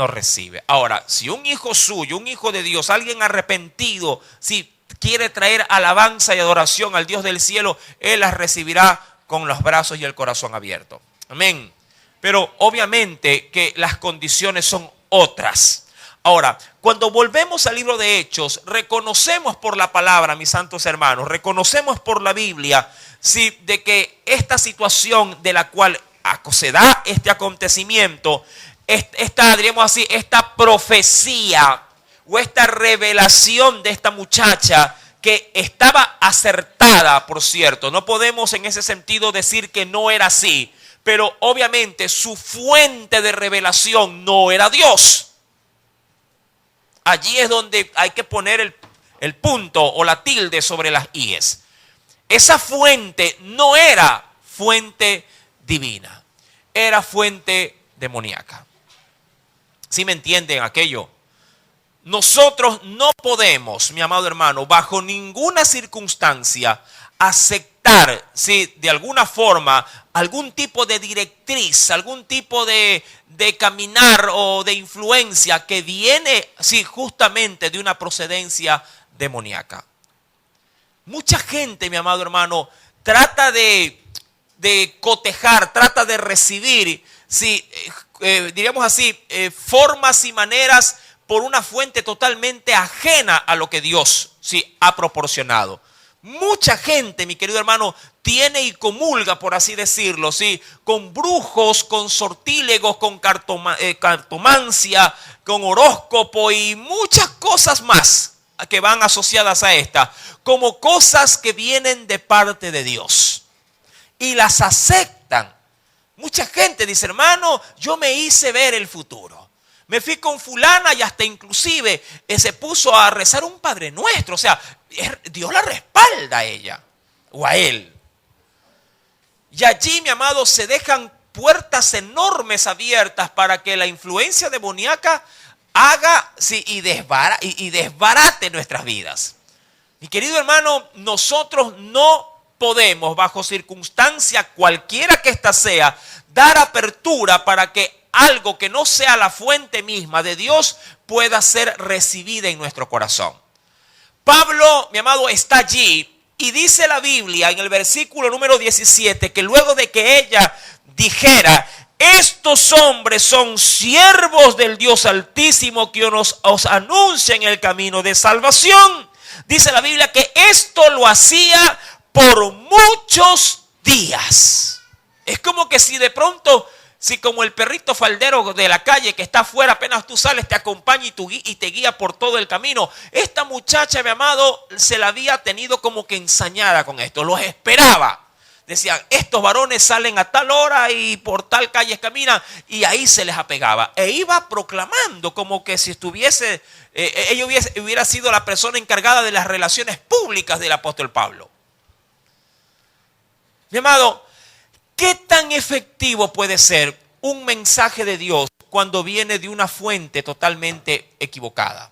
recibe. Ahora, si un hijo suyo, un hijo de Dios, alguien arrepentido, si quiere traer alabanza y adoración al Dios del cielo, Él las recibirá con los brazos y el corazón abierto. Amén. Pero obviamente que las condiciones son otras. Ahora, cuando volvemos al libro de Hechos, reconocemos por la palabra, mis santos hermanos, reconocemos por la Biblia, sí, de que esta situación de la cual se da este acontecimiento, diríamos así, esta profecía o esta revelación de esta muchacha que estaba acertada, por cierto. No podemos en ese sentido decir que no era así. Pero obviamente su fuente de revelación no era Dios. Allí es donde hay que poner el punto o la tilde sobre las íes. Esa fuente no era fuente divina, era fuente demoníaca. ¿Sí me entienden aquello? Nosotros no podemos, mi amado hermano, bajo ninguna circunstancia aceptar, ¿sí?, de alguna forma, algún tipo de directriz, algún tipo de caminar o de influencia que viene, sí, justamente de una procedencia demoníaca. Mucha gente, mi amado hermano, trata de cotejar, trata de recibir, sí, diríamos así, formas y maneras por una fuente totalmente ajena a lo que Dios, sí, ha proporcionado. Mucha gente, mi querido hermano, tiene y comulga, por así decirlo, ¿sí?, con brujos, con sortílegos, con cartomancia, con horóscopo y muchas cosas más que van asociadas a esta, como cosas que vienen de parte de Dios. Y las aceptan. Mucha gente dice, hermano, yo me hice ver el futuro. Me fui con fulana y hasta inclusive se puso a rezar un Padre Nuestro. O sea, Dios la respalda a ella o a él. Y allí, mi amado, se dejan puertas enormes abiertas para que la influencia demoníaca haga, sí, y desbarate nuestras vidas. Mi querido hermano, nosotros no podemos, bajo circunstancia cualquiera que ésta sea, dar apertura para que algo que no sea la fuente misma de Dios pueda ser recibida en nuestro corazón. Pablo, mi amado, está allí y dice la Biblia en el versículo número 17 que luego de que ella dijera, estos hombres son siervos del Dios Altísimo que os anuncian el camino de salvación, dice la Biblia que esto lo hacía por muchos días. Es como que si de pronto, si como el perrito faldero de la calle que está afuera, apenas tú sales, te acompaña y te guía por todo el camino. Esta muchacha, mi amado, se la había tenido como que ensañada con esto, los esperaba. Decían, estos varones salen a tal hora y por tal calle caminan, y ahí se les apegaba. E iba proclamando como que si estuviese, ella hubiera sido la persona encargada de las relaciones públicas del apóstol Pablo. Mi amado, ¿qué tan efectivo puede ser un mensaje de Dios cuando viene de una fuente totalmente equivocada?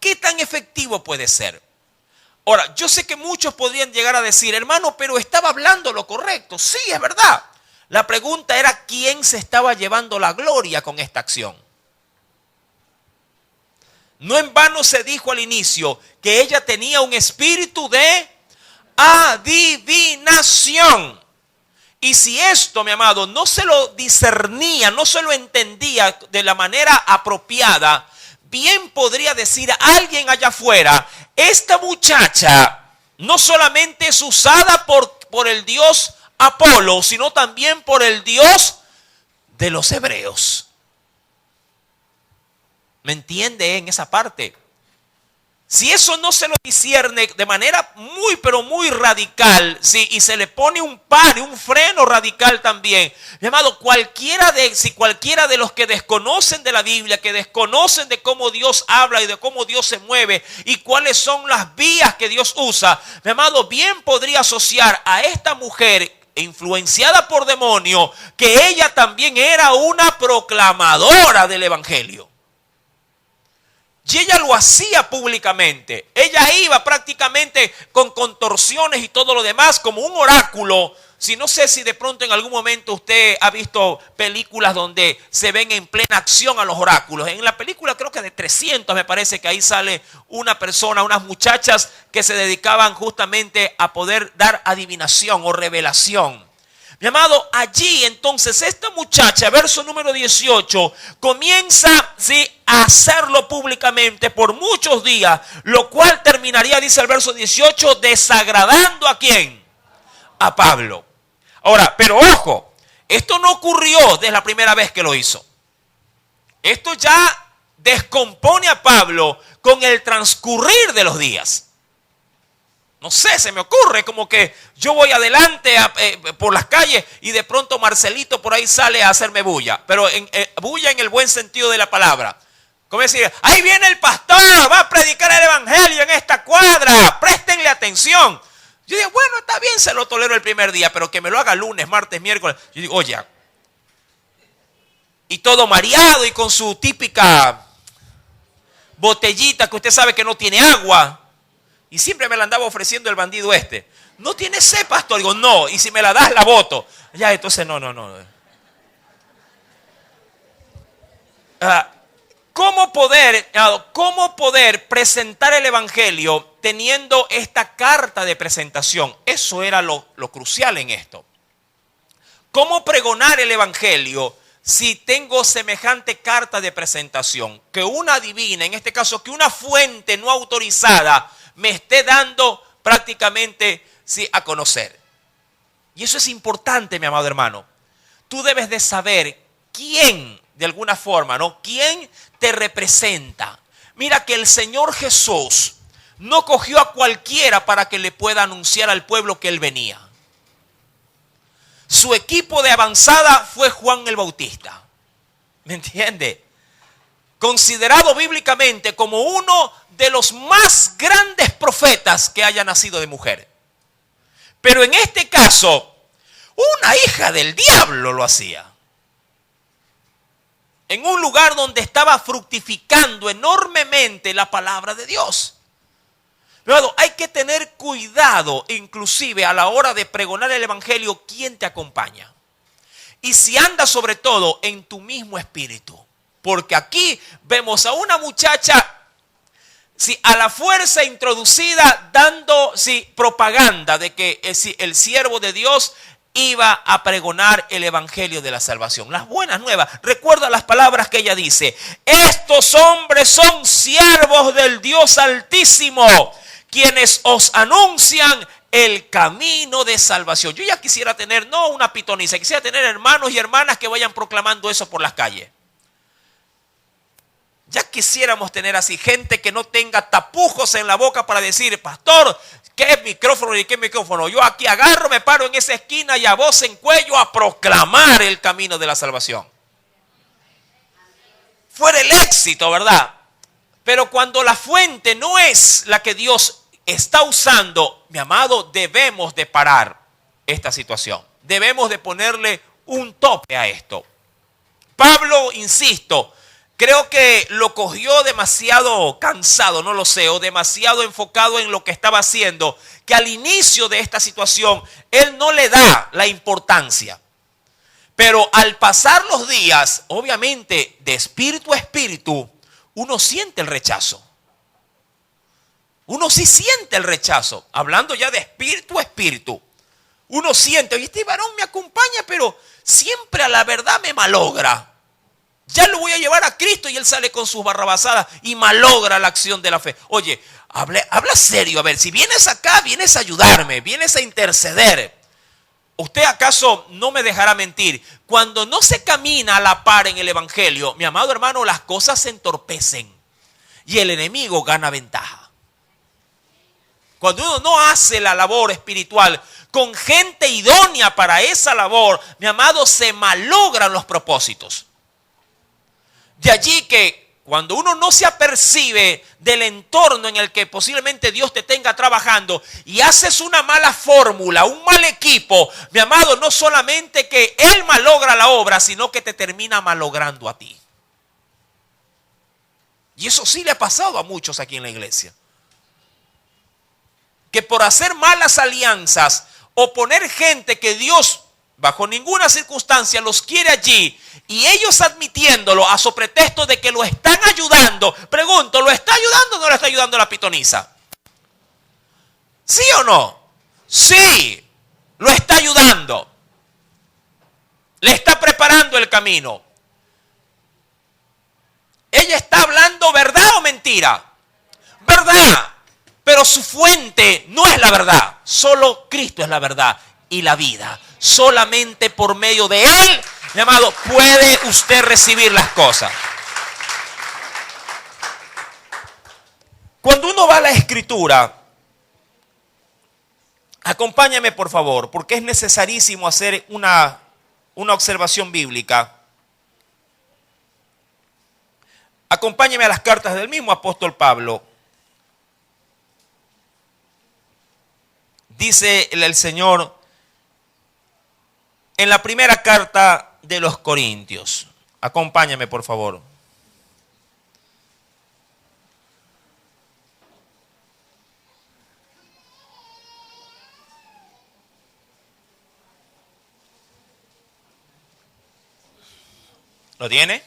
¿Qué tan efectivo puede ser? Ahora, yo sé que muchos podrían llegar a decir, hermano, pero estaba hablando lo correcto. Sí, es verdad. La pregunta era quién se estaba llevando la gloria con esta acción. No en vano se dijo al inicio que ella tenía un espíritu de adivinación. Y si esto, mi amado, no se lo discernía, no se lo entendía de la manera apropiada, bien podría decir a alguien allá afuera, esta muchacha no solamente es usada por el Dios Apolo, sino también por el Dios de los hebreos. ¿Me entiende en esa parte? Si eso no se lo discierne de manera muy, pero muy radical, ¿sí? Y se le pone un freno radical también, mi amado, cualquiera de los que desconocen de la Biblia, que desconocen de cómo Dios habla y de cómo Dios se mueve y cuáles son las vías que Dios usa, mi amado, bien podría asociar a esta mujer influenciada por demonio, que ella también era una proclamadora del evangelio. Y ella lo hacía públicamente. Ella iba prácticamente con contorsiones y todo lo demás como un oráculo. Si no sé si de pronto en algún momento usted ha visto películas donde se ven en plena acción a los oráculos. En la película creo que de 300 me parece que ahí sale una persona, unas muchachas que se dedicaban justamente a poder dar adivinación o revelación. Mi amado, allí entonces esta muchacha, verso número 18, comienza, ¿sí?, a hacerlo públicamente por muchos días, lo cual terminaría, dice el verso 18, desagradando ¿a quién? A Pablo. Ahora, pero ojo, esto no ocurrió desde la primera vez que lo hizo. Esto ya descompone a Pablo con el transcurrir de los días. No sé, se me ocurre como que yo voy adelante por las calles y de pronto Marcelito por ahí sale a hacerme bulla. Pero bulla en el buen sentido de la palabra. Como decir, ahí viene el pastor, va a predicar el evangelio en esta cuadra, préstenle atención. Yo digo, bueno, está bien, se lo tolero el primer día, pero que me lo haga lunes, martes, miércoles. Yo digo, oye, y todo mareado y con su típica botellita que usted sabe que no tiene agua. Y siempre me la andaba ofreciendo el bandido este. ¿No tiene sed, pastor? Digo, no. Y si me la das, la voto. Ya, entonces, no. ¿Cómo poder presentar el evangelio teniendo esta carta de presentación? Eso era lo crucial en esto. ¿Cómo pregonar el evangelio si tengo semejante carta de presentación? Que una divina, en este caso, que una fuente no autorizada me esté dando prácticamente, sí, a conocer. Y eso es importante, mi amado hermano. Tú debes de saber quién, de alguna forma, ¿no? ¿Quién te representa? Mira que el Señor Jesús no cogió a cualquiera para que le pueda anunciar al pueblo que Él venía. Su equipo de avanzada fue Juan el Bautista. ¿Me entiende? Considerado bíblicamente como uno de los más grandes profetas que haya nacido de mujer. Pero en este caso, una hija del diablo lo hacía. En un lugar donde estaba fructificando enormemente la palabra de Dios. Pero hay que tener cuidado, inclusive a la hora de pregonar el evangelio, quién te acompaña. Y si anda sobre todo en tu mismo espíritu. Porque aquí vemos a una muchacha, sí, a la fuerza introducida, dando, sí, propaganda de que el siervo de Dios iba a pregonar el evangelio de la salvación. Las buenas nuevas. Recuerda las palabras que ella dice. Estos hombres son siervos del Dios Altísimo, quienes os anuncian el camino de salvación. Yo ya quisiera tener, no una pitonisa, quisiera tener hermanos y hermanas que vayan proclamando eso por las calles. Ya quisiéramos tener así gente que no tenga tapujos en la boca para decir, pastor, ¿qué micrófono y qué micrófono? Yo aquí agarro, me paro en esa esquina y a voz en cuello a proclamar el camino de la salvación. Fuera el éxito, ¿verdad? Pero cuando la fuente no es la que Dios está usando, mi amado, debemos de parar esta situación. Debemos de ponerle un tope a esto. Pablo, insisto, creo que lo cogió demasiado cansado, no lo sé, o demasiado enfocado en lo que estaba haciendo, que al inicio de esta situación él no le da la importancia. Pero al pasar los días, obviamente, de espíritu a espíritu, uno siente el rechazo. Uno sí siente el rechazo, hablando ya de espíritu a espíritu. Uno siente, oye, este varón me acompaña, pero siempre a la verdad me malogra. Ya lo voy a llevar a Cristo y él sale con sus barrabasadas y malogra la acción de la fe. Oye, habla serio, a ver, si vienes acá, vienes a ayudarme, vienes a interceder. ¿Usted acaso no me dejará mentir? Cuando no se camina a la par en el evangelio, mi amado hermano, las cosas se entorpecen y el enemigo gana ventaja. Cuando uno no hace la labor espiritual con gente idónea para esa labor, mi amado, se malogran los propósitos. De allí que cuando uno no se apercibe del entorno en el que posiblemente Dios te tenga trabajando y haces una mala fórmula, un mal equipo, mi amado, no solamente que Él malogra la obra, sino que te termina malogrando a ti. Y eso sí le ha pasado a muchos aquí en la iglesia. Que por hacer malas alianzas o poner gente que Dios bajo ninguna circunstancia los quiere allí y ellos admitiéndolo a su pretexto de que lo están ayudando. Pregunto, ¿lo está ayudando o no lo está ayudando la pitonisa? ¿Sí o no? Sí, lo está ayudando. Le está preparando el camino. ¿Ella está hablando verdad o mentira? Verdad. Pero su fuente no es la verdad. Solo Cristo es la verdad y la vida. Solamente por medio de Él, mi amado, puede usted recibir las cosas. Cuando uno va a la Escritura, acompáñame por favor, porque es necesarísimo hacer una observación bíblica. Acompáñame a las cartas del mismo apóstol Pablo. Dice el Señor en la primera carta de los Corintios. Acompáñame, por favor. ¿Lo tiene?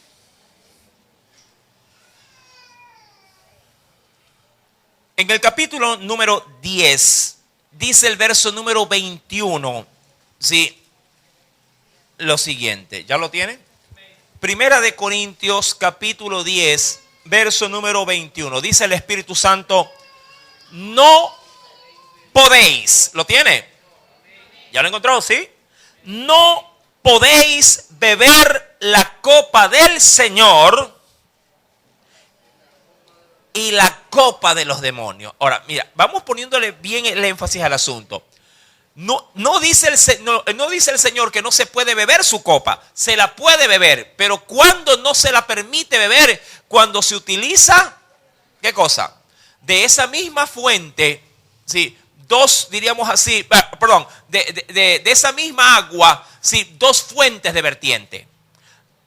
En el capítulo número 10, dice el verso número 21, ¿sí? Lo siguiente, ¿ya lo tiene? Primera de Corintios, capítulo 10, verso número 21. Dice el Espíritu Santo, no podéis, ¿lo tiene? ¿Ya lo encontró? ¿Sí? No podéis beber la copa del Señor y la copa de los demonios. Ahora, mira, vamos poniéndole bien el énfasis al asunto. No dice el Señor que no se puede beber su copa. Se la puede beber, pero cuando no se la permite beber, cuando se utiliza, ¿qué cosa? De esa misma fuente, ¿sí? Diríamos así, perdón, de esa misma agua, ¿sí? Dos fuentes de vertiente.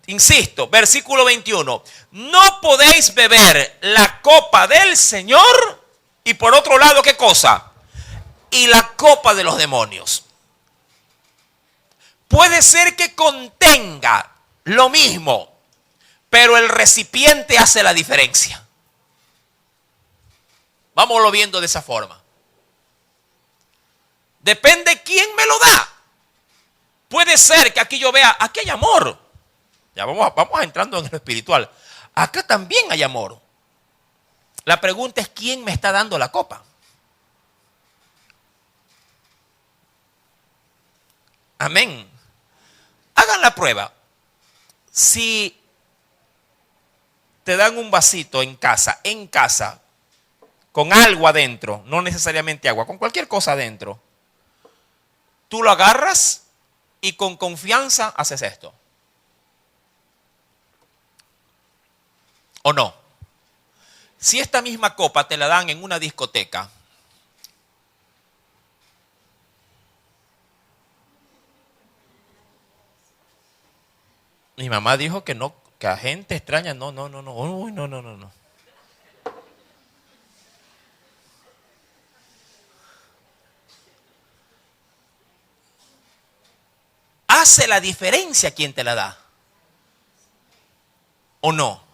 Insisto, versículo 21. No podéis beber la copa del Señor y por otro lado, ¿qué cosa? Y la copa de los demonios. Puede ser que contenga lo mismo, pero el recipiente hace la diferencia. Vámonos viendo de esa forma. Depende quién me lo da. Puede ser que aquí yo vea, aquí hay amor. Ya vamos entrando en lo espiritual. Acá también hay amor. La pregunta es quién me está dando la copa. Amén. Hagan la prueba. Si te dan un vasito en casa, con algo adentro, no necesariamente agua, con cualquier cosa adentro, tú lo agarras y con confianza haces esto. ¿O no? Si esta misma copa te la dan en una discoteca, mi mamá dijo que no, que a gente extraña, no. Uy, no. Hace la diferencia quien te la da. ¿O no?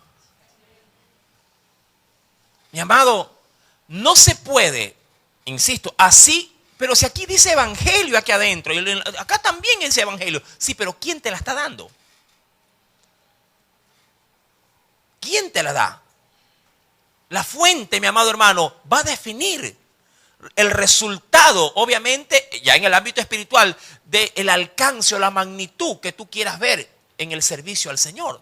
Mi amado, no se puede, insisto, así, pero si aquí dice evangelio aquí adentro, y acá también dice evangelio, sí, pero ¿quién te la está dando? ¿Quién te la da? La fuente, mi amado hermano, va a definir. el resultado, obviamente, ya en el ámbito espiritual, del alcance o la magnitud que tú quieras ver en el servicio al Señor.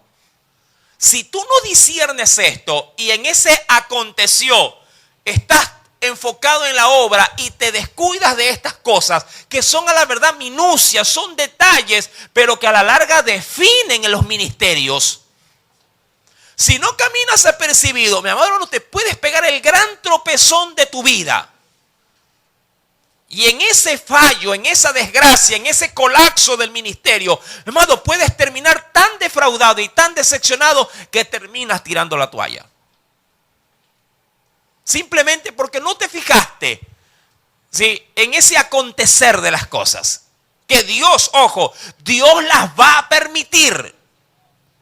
Si tú no disciernes esto y en ese aconteció estás enfocado en la obra y te descuidas de estas cosas que son a la verdad minucias, son detalles, pero que a la larga definen en los ministerios. Si no caminas apercibido, mi amado hermano, te puedes pegar el gran tropezón de tu vida. Y en ese fallo, en esa desgracia, en ese colapso del ministerio, hermano, puedes terminar tan defraudado y tan decepcionado que terminas tirando la toalla. Simplemente porque no te fijaste, ¿sí?, en ese acontecer de las cosas. Que Dios, ojo, Dios las va a permitir.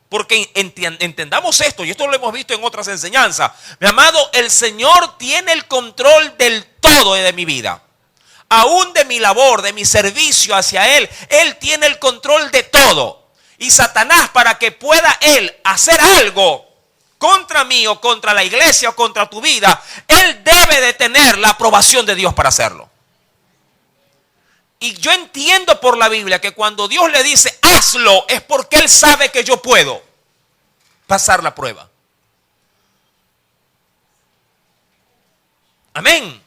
Porque entendamos esto, y esto lo hemos visto en otras enseñanzas. Mi amado, el Señor tiene el control del todo de mi vida. Aún de mi labor, de mi servicio hacia Él, Él tiene el control de todo. Y Satanás, para que pueda Él hacer algo contra mí o contra la iglesia o contra tu vida, Él debe de tener la aprobación de Dios para hacerlo. Y yo entiendo por la Biblia que cuando Dios le dice hazlo, es porque Él sabe que yo puedo pasar la prueba. Amén.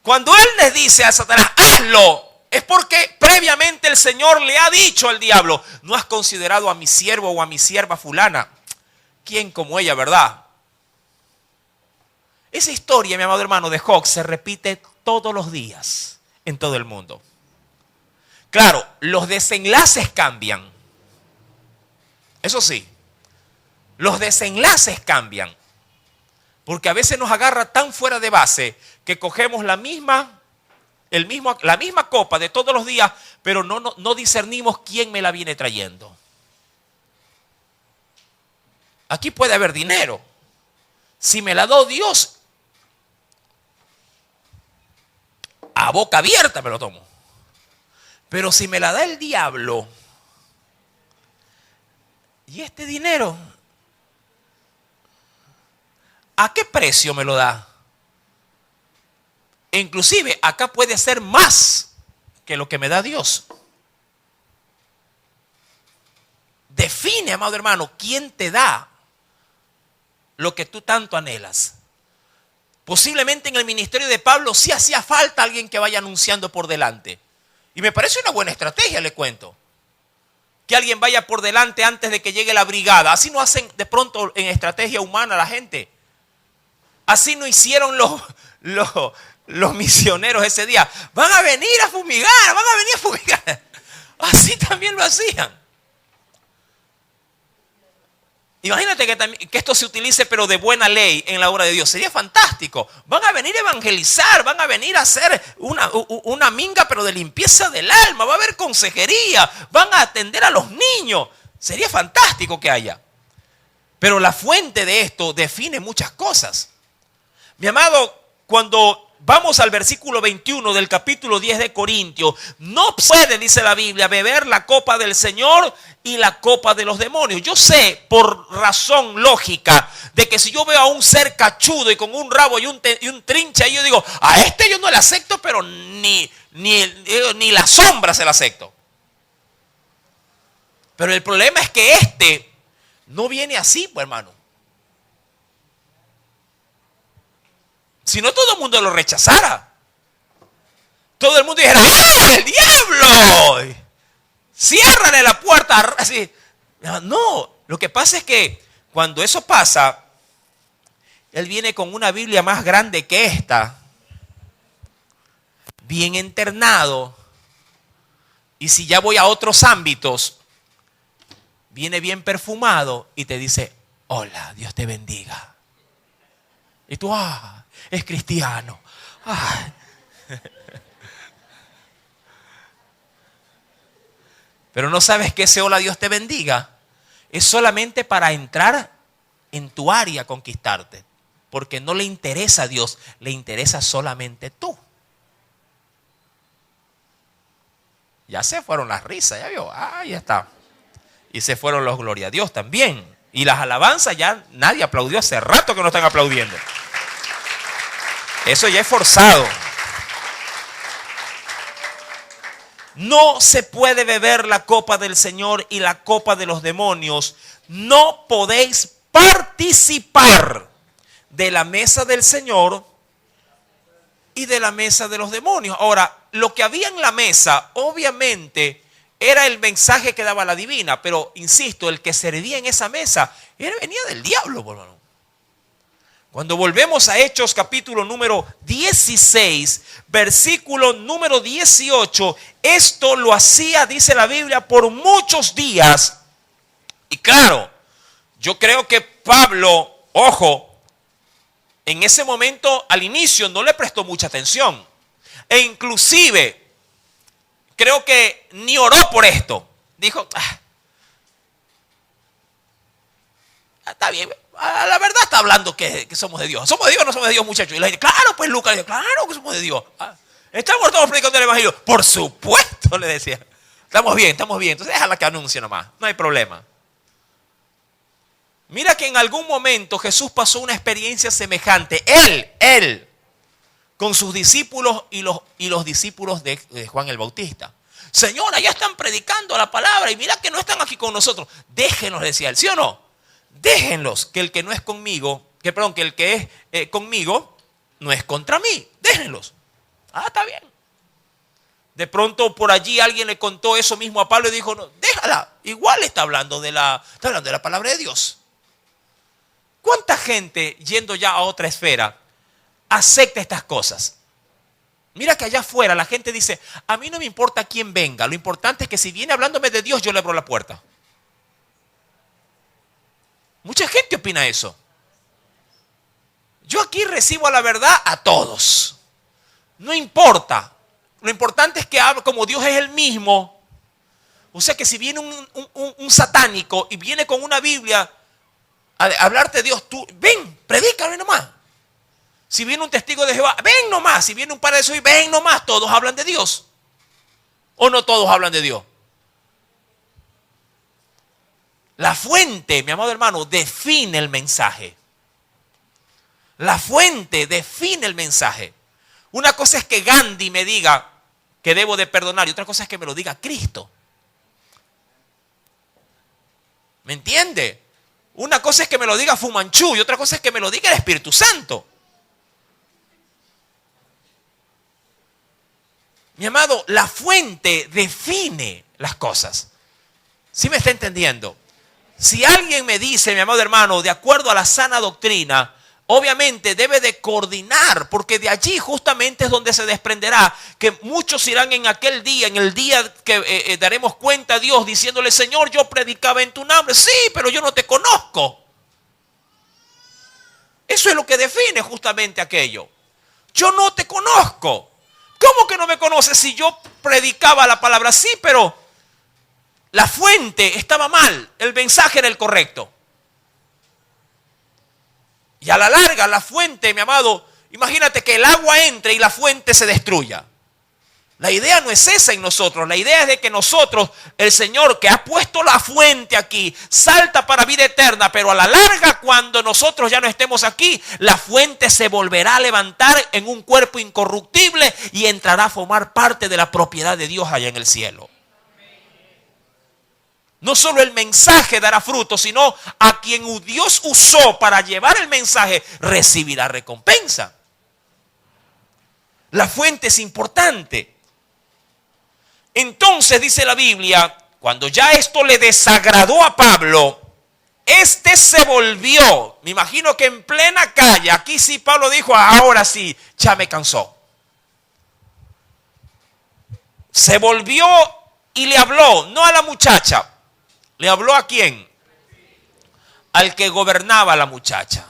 Cuando Él les dice a Satanás hazlo, es porque previamente el Señor le ha dicho al diablo: no has considerado a mi siervo o a mi sierva fulana. ¿Quién como ella, verdad? Esa historia, mi amado hermano, de Job se repite todos los días en todo el mundo. Claro, los desenlaces cambian. Eso sí, los desenlaces cambian. Porque a veces nos agarra tan fuera de base que cogemos la misma copa de todos los días, pero no discernimos quién me la viene trayendo. Aquí puede haber dinero. Si me la da Dios, a boca abierta me lo tomo. Pero si me la da el diablo, ¿y este dinero? ¿A qué precio me lo da? E inclusive acá puede ser más que lo que me da Dios. Define, amado hermano, quién te da lo que tú tanto anhelas. Posiblemente en el ministerio de Pablo sí hacía falta alguien que vaya anunciando por delante. Y me parece una buena estrategia, le cuento. Que alguien vaya por delante antes de que llegue la brigada. Así no hacen de pronto en estrategia humana la gente. Así no hicieron los misioneros ese día. Van a venir a fumigar. Así también lo hacían. Imagínate que esto se utilice pero de buena ley en la obra de Dios. Sería fantástico. Van a venir a evangelizar, van a venir a hacer una minga pero de limpieza del alma. Va a haber consejería, van a atender a los niños. Sería fantástico que haya. Pero la fuente de esto define muchas cosas. Mi amado, cuando vamos al versículo 21 del capítulo 10 de Corintios, no puede, dice la Biblia, beber la copa del Señor y la copa de los demonios. Yo sé por razón lógica de que si yo veo a un ser cachudo y con un rabo y un trinche, yo digo, a este yo no le acepto, pero ni la sombra se la acepto. Pero el problema es que este no viene así, pues, hermano. Si no, todo el mundo lo rechazara. Todo el mundo dijera, ¡ah, el diablo! Ciérrale la puerta. Así. No, lo que pasa es que cuando eso pasa, él viene con una Biblia más grande que esta, bien internado, y si ya voy a otros ámbitos, viene bien perfumado y te dice, hola, Dios te bendiga. Y tú, es cristiano. Pero no sabes que ese hola, Dios te bendiga es solamente para entrar en tu área a conquistarte. Porque no le interesa a Dios, le interesa solamente tú. Ya se fueron las risas, ya vio, ya está. Y se fueron los gloria a Dios también. Y las alabanzas ya nadie aplaudió, hace rato que no están aplaudiendo. Eso ya es forzado. No se puede beber la copa del Señor y la copa de los demonios. No podéis participar de la mesa del Señor y de la mesa de los demonios. Ahora, lo que había en la mesa, obviamente, era el mensaje que daba la divina. Pero, insisto, el que servía en esa mesa venía del diablo, hermano. Cuando volvemos a Hechos capítulo número 16, versículo número 18, esto lo hacía, dice la Biblia, por muchos días. Y claro, yo creo que Pablo, ojo, en ese momento al inicio no le prestó mucha atención. E inclusive, creo que ni oró por esto. Dijo, está bien. La verdad está hablando que somos de Dios. ¿Somos de Dios o no somos de Dios, muchachos? Y le dice, claro, pues Lucas, le dijo, claro que somos de Dios. ¿Estamos todos predicando el evangelio? Por supuesto, le decía. Estamos bien. Entonces déjala que anuncie nomás. No hay problema. Mira que en algún momento Jesús pasó una experiencia semejante. Él, con sus discípulos y los discípulos de Juan el Bautista. Señor, ya están predicando la palabra y mira que no están aquí con nosotros. Déjenos, decía él, ¿sí o no? Déjenlos, que el que no es conmigo, que el que es conmigo no es contra mí. Déjenlos. Está bien. De pronto por allí alguien le contó eso mismo a Pablo y dijo, no, déjala. Igual está hablando de la palabra de Dios. ¿Cuánta gente, yendo ya a otra esfera, acepta estas cosas? Mira que allá afuera la gente dice, a mí no me importa quién venga, lo importante es que si viene hablándome de Dios, yo le abro la puerta. Mucha gente opina eso. Yo aquí recibo la verdad a todos. No importa. Lo importante es que hable como Dios es el mismo. O sea que si viene un satánico y viene con una Biblia a hablarte de Dios, tú ven, predícame nomás. Si viene un testigo de Jehová, ven nomás. Si viene un padre de Jesús, ven nomás. Todos hablan de Dios. ¿O no todos hablan de Dios? La fuente, mi amado hermano, define el mensaje. La fuente define el mensaje. Una cosa es que Gandhi me diga que debo de perdonar y otra cosa es que me lo diga Cristo. ¿Me entiende? Una cosa es que me lo diga Fu Manchu y otra cosa es que me lo diga el Espíritu Santo. Mi amado, la fuente define las cosas. ¿Sí me está entendiendo? Si alguien me dice, mi amado hermano, de acuerdo a la sana doctrina, obviamente debe de coordinar, porque de allí justamente es donde se desprenderá que muchos irán en aquel día, en el día que daremos cuenta a Dios, diciéndole, Señor, yo predicaba en tu nombre. Sí, pero yo no te conozco. Eso es lo que define justamente aquello. Yo no te conozco. ¿Cómo que no me conoces si yo predicaba la palabra? Sí, pero la fuente estaba mal, el mensaje era el correcto. Y a la larga la fuente, mi amado, imagínate que el agua entre y la fuente se destruya. La idea no es esa en nosotros, la idea es de que nosotros, el Señor que ha puesto la fuente aquí, salta para vida eterna, pero a la larga cuando nosotros ya no estemos aquí, la fuente se volverá a levantar en un cuerpo incorruptible y entrará a formar parte de la propiedad de Dios allá en el cielo. No solo el mensaje dará fruto, sino a quien Dios usó para llevar el mensaje recibirá recompensa. La fuente es importante. Entonces dice la Biblia, cuando ya esto le desagradó a Pablo, este se volvió, me imagino que en plena calle, aquí sí Pablo dijo, ahora sí, ya me cansó. Se volvió y le habló, no a la muchacha. ¿Le habló a quién? Al que gobernaba a la muchacha.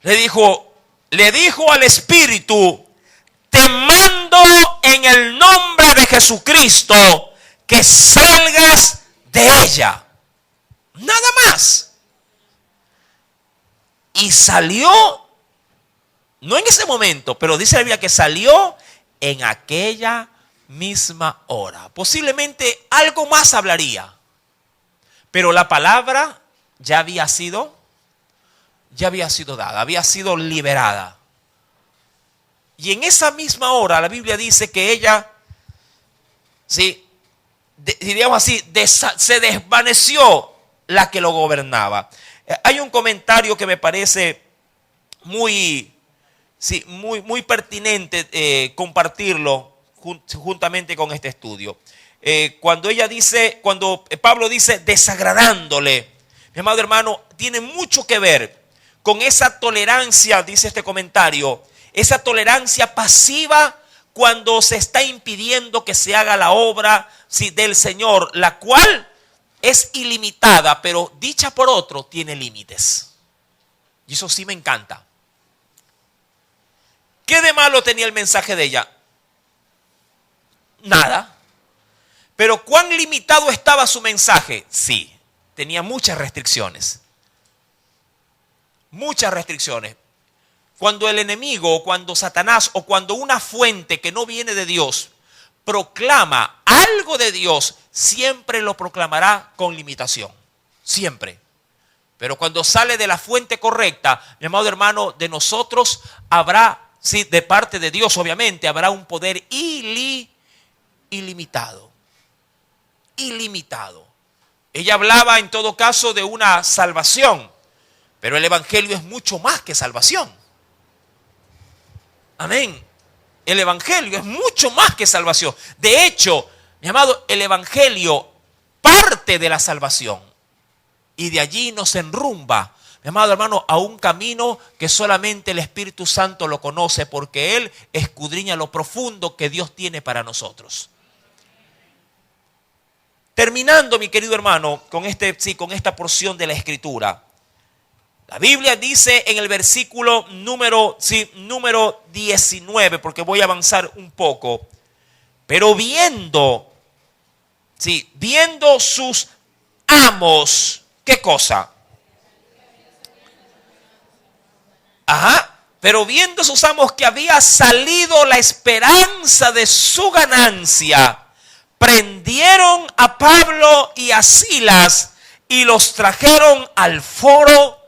Le dijo al espíritu, te mando en el nombre de Jesucristo que salgas de ella. Nada más. Y salió, no en ese momento, pero dice la Biblia que salió en aquella misma hora. Posiblemente algo más hablaría. Pero la palabra ya había sido dada, había sido liberada. Y en esa misma hora la Biblia dice que ella, sí, diríamos así, se desvaneció la que lo gobernaba. Hay un comentario que me parece muy pertinente compartirlo juntamente con este estudio. Cuando Pablo dice desagradándole, mi amado hermano, tiene mucho que ver con esa tolerancia, dice este comentario, esa tolerancia pasiva cuando se está impidiendo que se haga la obra del Señor, la cual es ilimitada, pero dicha por otro tiene límites. Y eso sí me encanta. ¿Qué de malo tenía el mensaje de ella? Nada. Pero ¿cuán limitado estaba su mensaje? Sí, tenía muchas restricciones. Muchas restricciones. Cuando el enemigo, o cuando Satanás, o cuando una fuente que no viene de Dios proclama algo de Dios, siempre lo proclamará con limitación. Siempre. Pero cuando sale de la fuente correcta, mi amado hermano, de nosotros habrá, sí, de parte de Dios obviamente, habrá un poder ilimitado. Ilimitado. Ella hablaba en todo caso de una salvación, pero el evangelio es mucho más que salvación. Amén. El evangelio es mucho más que salvación. De hecho, mi amado, el evangelio parte de la salvación y de allí nos enrumba, mi amado hermano, a un camino que solamente el Espíritu Santo lo conoce, porque Él escudriña lo profundo que Dios tiene para nosotros. Terminando, mi querido hermano, con esta porción de la Escritura. La Biblia dice en el versículo número 19, porque voy a avanzar un poco. Pero viendo sus amos, ¿qué cosa? Pero viendo sus amos que había salido la esperanza de su ganancia, prendieron a Pablo y a Silas y los trajeron al foro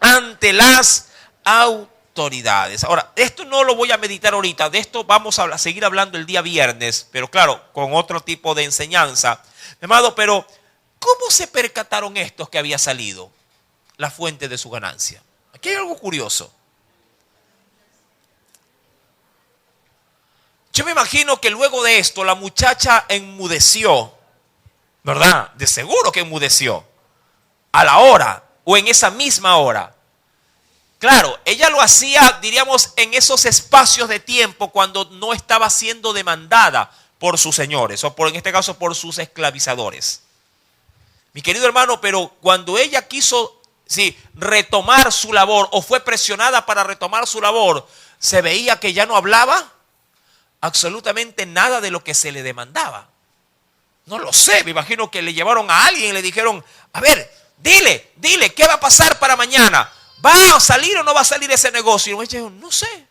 ante las autoridades. Ahora, esto no lo voy a meditar ahorita, de esto vamos a seguir hablando el día viernes, pero claro, con otro tipo de enseñanza. Mi amado, pero ¿cómo se percataron estos que había salido la fuente de su ganancia? Aquí hay algo curioso. Yo me imagino que luego de esto la muchacha enmudeció, ¿verdad? De seguro que enmudeció a la hora o en esa misma hora. Claro, ella lo hacía, diríamos, en esos espacios de tiempo cuando no estaba siendo demandada por sus señores o en este caso por sus esclavizadores. Mi querido hermano, pero cuando ella quiso retomar su labor o fue presionada para retomar su labor, se veía que ya no hablaba absolutamente nada de lo que se le demandaba. No lo sé, me imagino que le llevaron a alguien y le dijeron, a ver, dile, ¿qué va a pasar para mañana? ¿Va a salir o no va a salir ese negocio? Y ella dijo, no sé.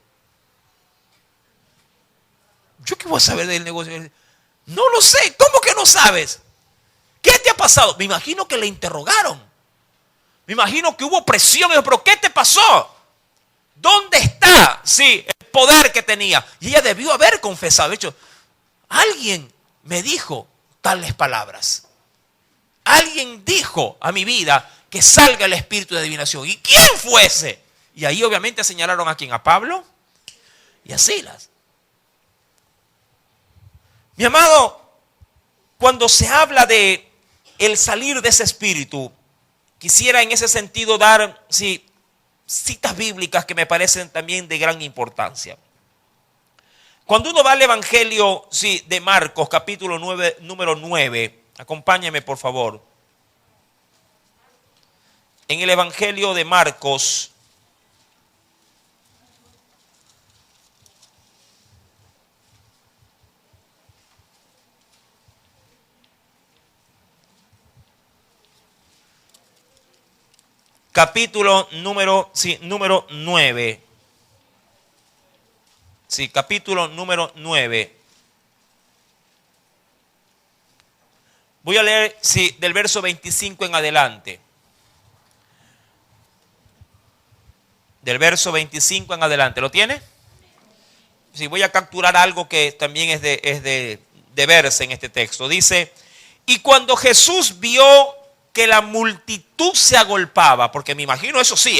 ¿Yo qué voy a saber del negocio? No lo sé. ¿Cómo que no sabes? ¿Qué te ha pasado? Me imagino que le interrogaron. Me imagino que hubo presión. ¿Pero qué te pasó? ¿Dónde está? Sí, el poder que tenía. Y ella debió haber confesado. De hecho, alguien me dijo tales palabras. Alguien dijo a mi vida que salga el espíritu de adivinación. ¿Y quién fuese? Y ahí obviamente señalaron a quién, a Pablo y a Silas. Mi amado, cuando se habla de el salir de ese espíritu, quisiera en ese sentido dar citas bíblicas que me parecen también de gran importancia. Cuando uno va al Evangelio de Marcos, capítulo 9, número 9, acompáñame por favor. En el Evangelio de Marcos, capítulo número 9. Sí, capítulo número 9. Voy a leer del verso 25 en adelante. Del verso 25 en adelante. ¿Lo tiene? sí, voy a capturar algo que también es de verse en este texto. Dice, y cuando Jesús vio que la multitud se agolpaba, porque me imagino eso sí,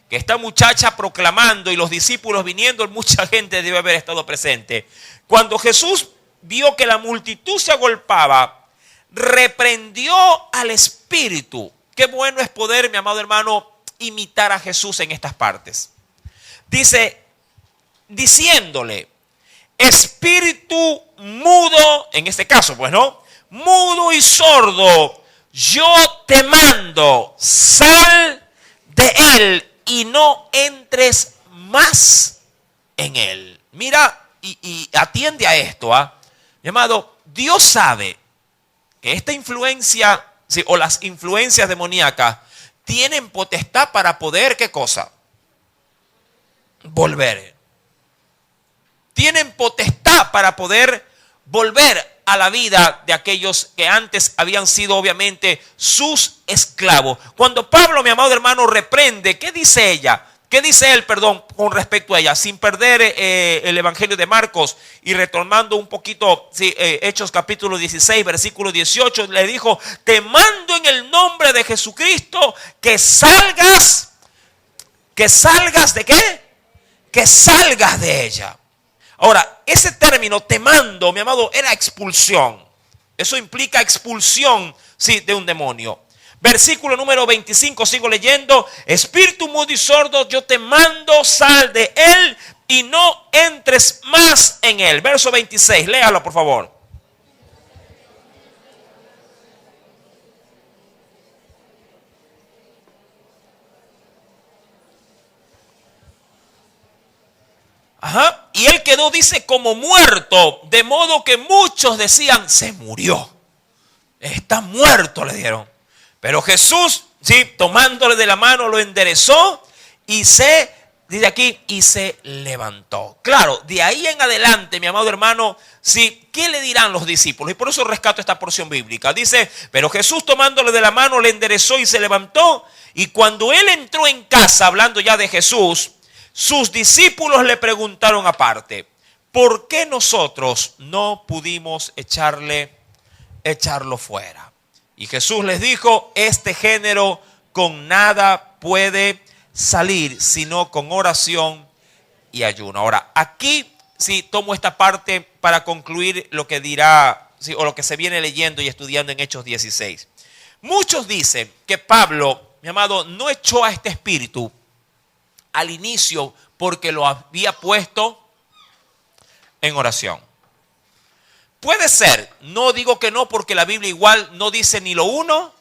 que esta muchacha proclamando y los discípulos viniendo, mucha gente debe haber estado presente. Cuando Jesús vio que la multitud se agolpaba, reprendió al espíritu. Qué bueno es poder, mi amado hermano, imitar a Jesús en estas partes. Dice, diciéndole, espíritu mudo, en este caso pues no, mudo y sordo, yo te mando, sal de él y no entres más en él. Mira y atiende a esto, mi amado, Dios sabe que esta influencia, sí, o las influencias demoníacas tienen potestad para poder, ¿qué cosa? Volver. Tienen potestad para poder volver a la vida de aquellos que antes habían sido obviamente sus esclavos. Cuando Pablo, mi amado hermano, reprende, ¿qué dice ella? ¿Qué dice él, perdón, con respecto a ella? Sin perder el Evangelio de Marcos y retomando un poquito, sí, Hechos capítulo 16, versículo 18, le dijo, te mando en el nombre de Jesucristo que salgas ¿de qué? Que salgas de ella. Ahora, ese término, te mando, mi amado, era expulsión. Eso implica expulsión, sí, de un demonio. Versículo número 25, sigo leyendo. Espíritu mudo y sordo, yo te mando, sal de él y no entres más en él. Verso 26, léalo por favor. Ajá. Y él quedó, dice, como muerto, de modo que muchos decían, se murió. Está muerto, le dijeron. Pero Jesús, sí, tomándole de la mano, lo enderezó y dice aquí, y se levantó. Claro, de ahí en adelante, mi amado hermano, sí, ¿qué le dirán los discípulos? Y por eso rescato esta porción bíblica. Dice, pero Jesús tomándole de la mano, le enderezó y se levantó. Y cuando él entró en casa, hablando ya de Jesús, sus discípulos le preguntaron aparte, ¿por qué nosotros no pudimos echarlo fuera? Y Jesús les dijo, este género con nada puede salir, sino con oración y ayuno. Ahora, aquí sí tomo esta parte para concluir lo que dirá, sí, o lo que se viene leyendo y estudiando en Hechos 16. Muchos dicen que Pablo, mi amado, no echó a este espíritu al inicio porque lo había puesto en oración. Puede ser, no digo que no, porque la Biblia igual no dice ni lo uno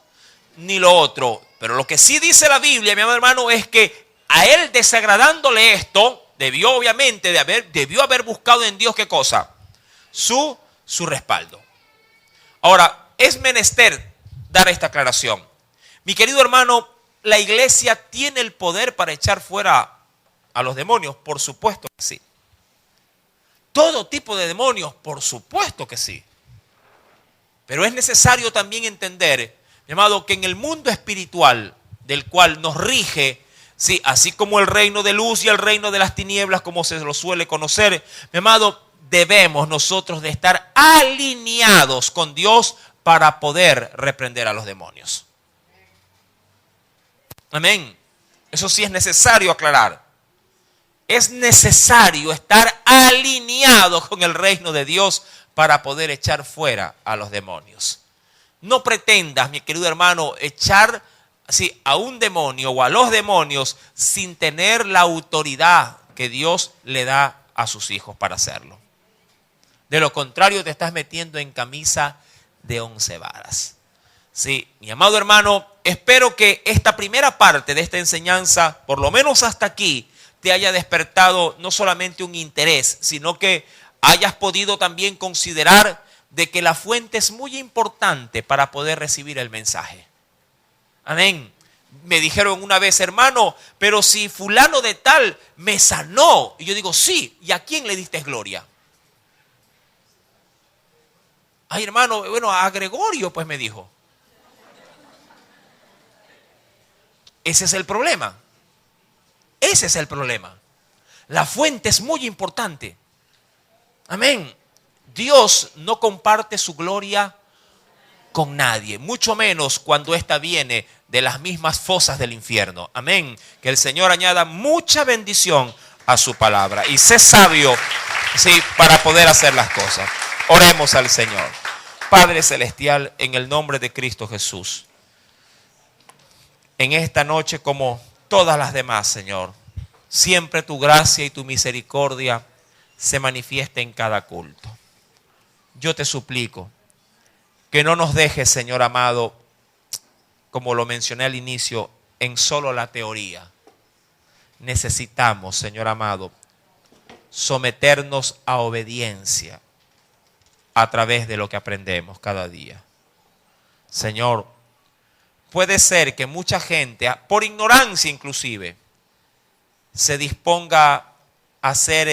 ni lo otro. Pero lo que sí dice la Biblia, mi amado hermano, es que a él desagradándole esto, debió haber buscado en Dios, ¿qué cosa? Su respaldo. Ahora, es menester dar esta aclaración. Mi querido hermano, ¿la iglesia tiene el poder para echar fuera a los demonios? Por supuesto que sí. Todo tipo de demonios, por supuesto que sí. Pero es necesario también entender, mi amado, que en el mundo espiritual del cual nos rige, sí, así como el reino de luz y el reino de las tinieblas, como se lo suele conocer, mi amado, debemos nosotros de estar alineados con Dios para poder reprender a los demonios. Amén. Eso sí es necesario aclarar. Es necesario estar alineado con el reino de Dios para poder echar fuera a los demonios. No pretendas, mi querido hermano, echar a un demonio o a los demonios sin tener la autoridad que Dios le da a sus hijos para hacerlo. De lo contrario, te estás metiendo en camisa de 11 varas. Sí, mi amado hermano, espero que esta primera parte de esta enseñanza, por lo menos hasta aquí, te haya despertado no solamente un interés, sino que hayas podido también considerar de que la fuente es muy importante para poder recibir el mensaje. Amén. Me dijeron una vez, hermano, pero si fulano de tal me sanó. Y yo digo, sí, ¿y a quién le diste gloria? Ay, hermano, bueno, a Gregorio, pues me dijo. Ese es el problema. Ese es el problema. La fuente es muy importante. Amén. Dios no comparte su gloria con nadie, mucho menos cuando ésta viene de las mismas fosas del infierno. Amén. Que el Señor añada mucha bendición a su palabra y sé sabio, sí, para poder hacer las cosas. Oremos al Señor. Padre celestial, en el nombre de Cristo Jesús, en esta noche como todas las demás, Señor, siempre tu gracia y tu misericordia se manifieste en cada culto. Yo te suplico que no nos dejes, Señor amado, como lo mencioné al inicio, en solo la teoría. Necesitamos, Señor amado, someternos a obediencia a través de lo que aprendemos cada día. Señor, puede ser que mucha gente, por ignorancia inclusive, se disponga a hacer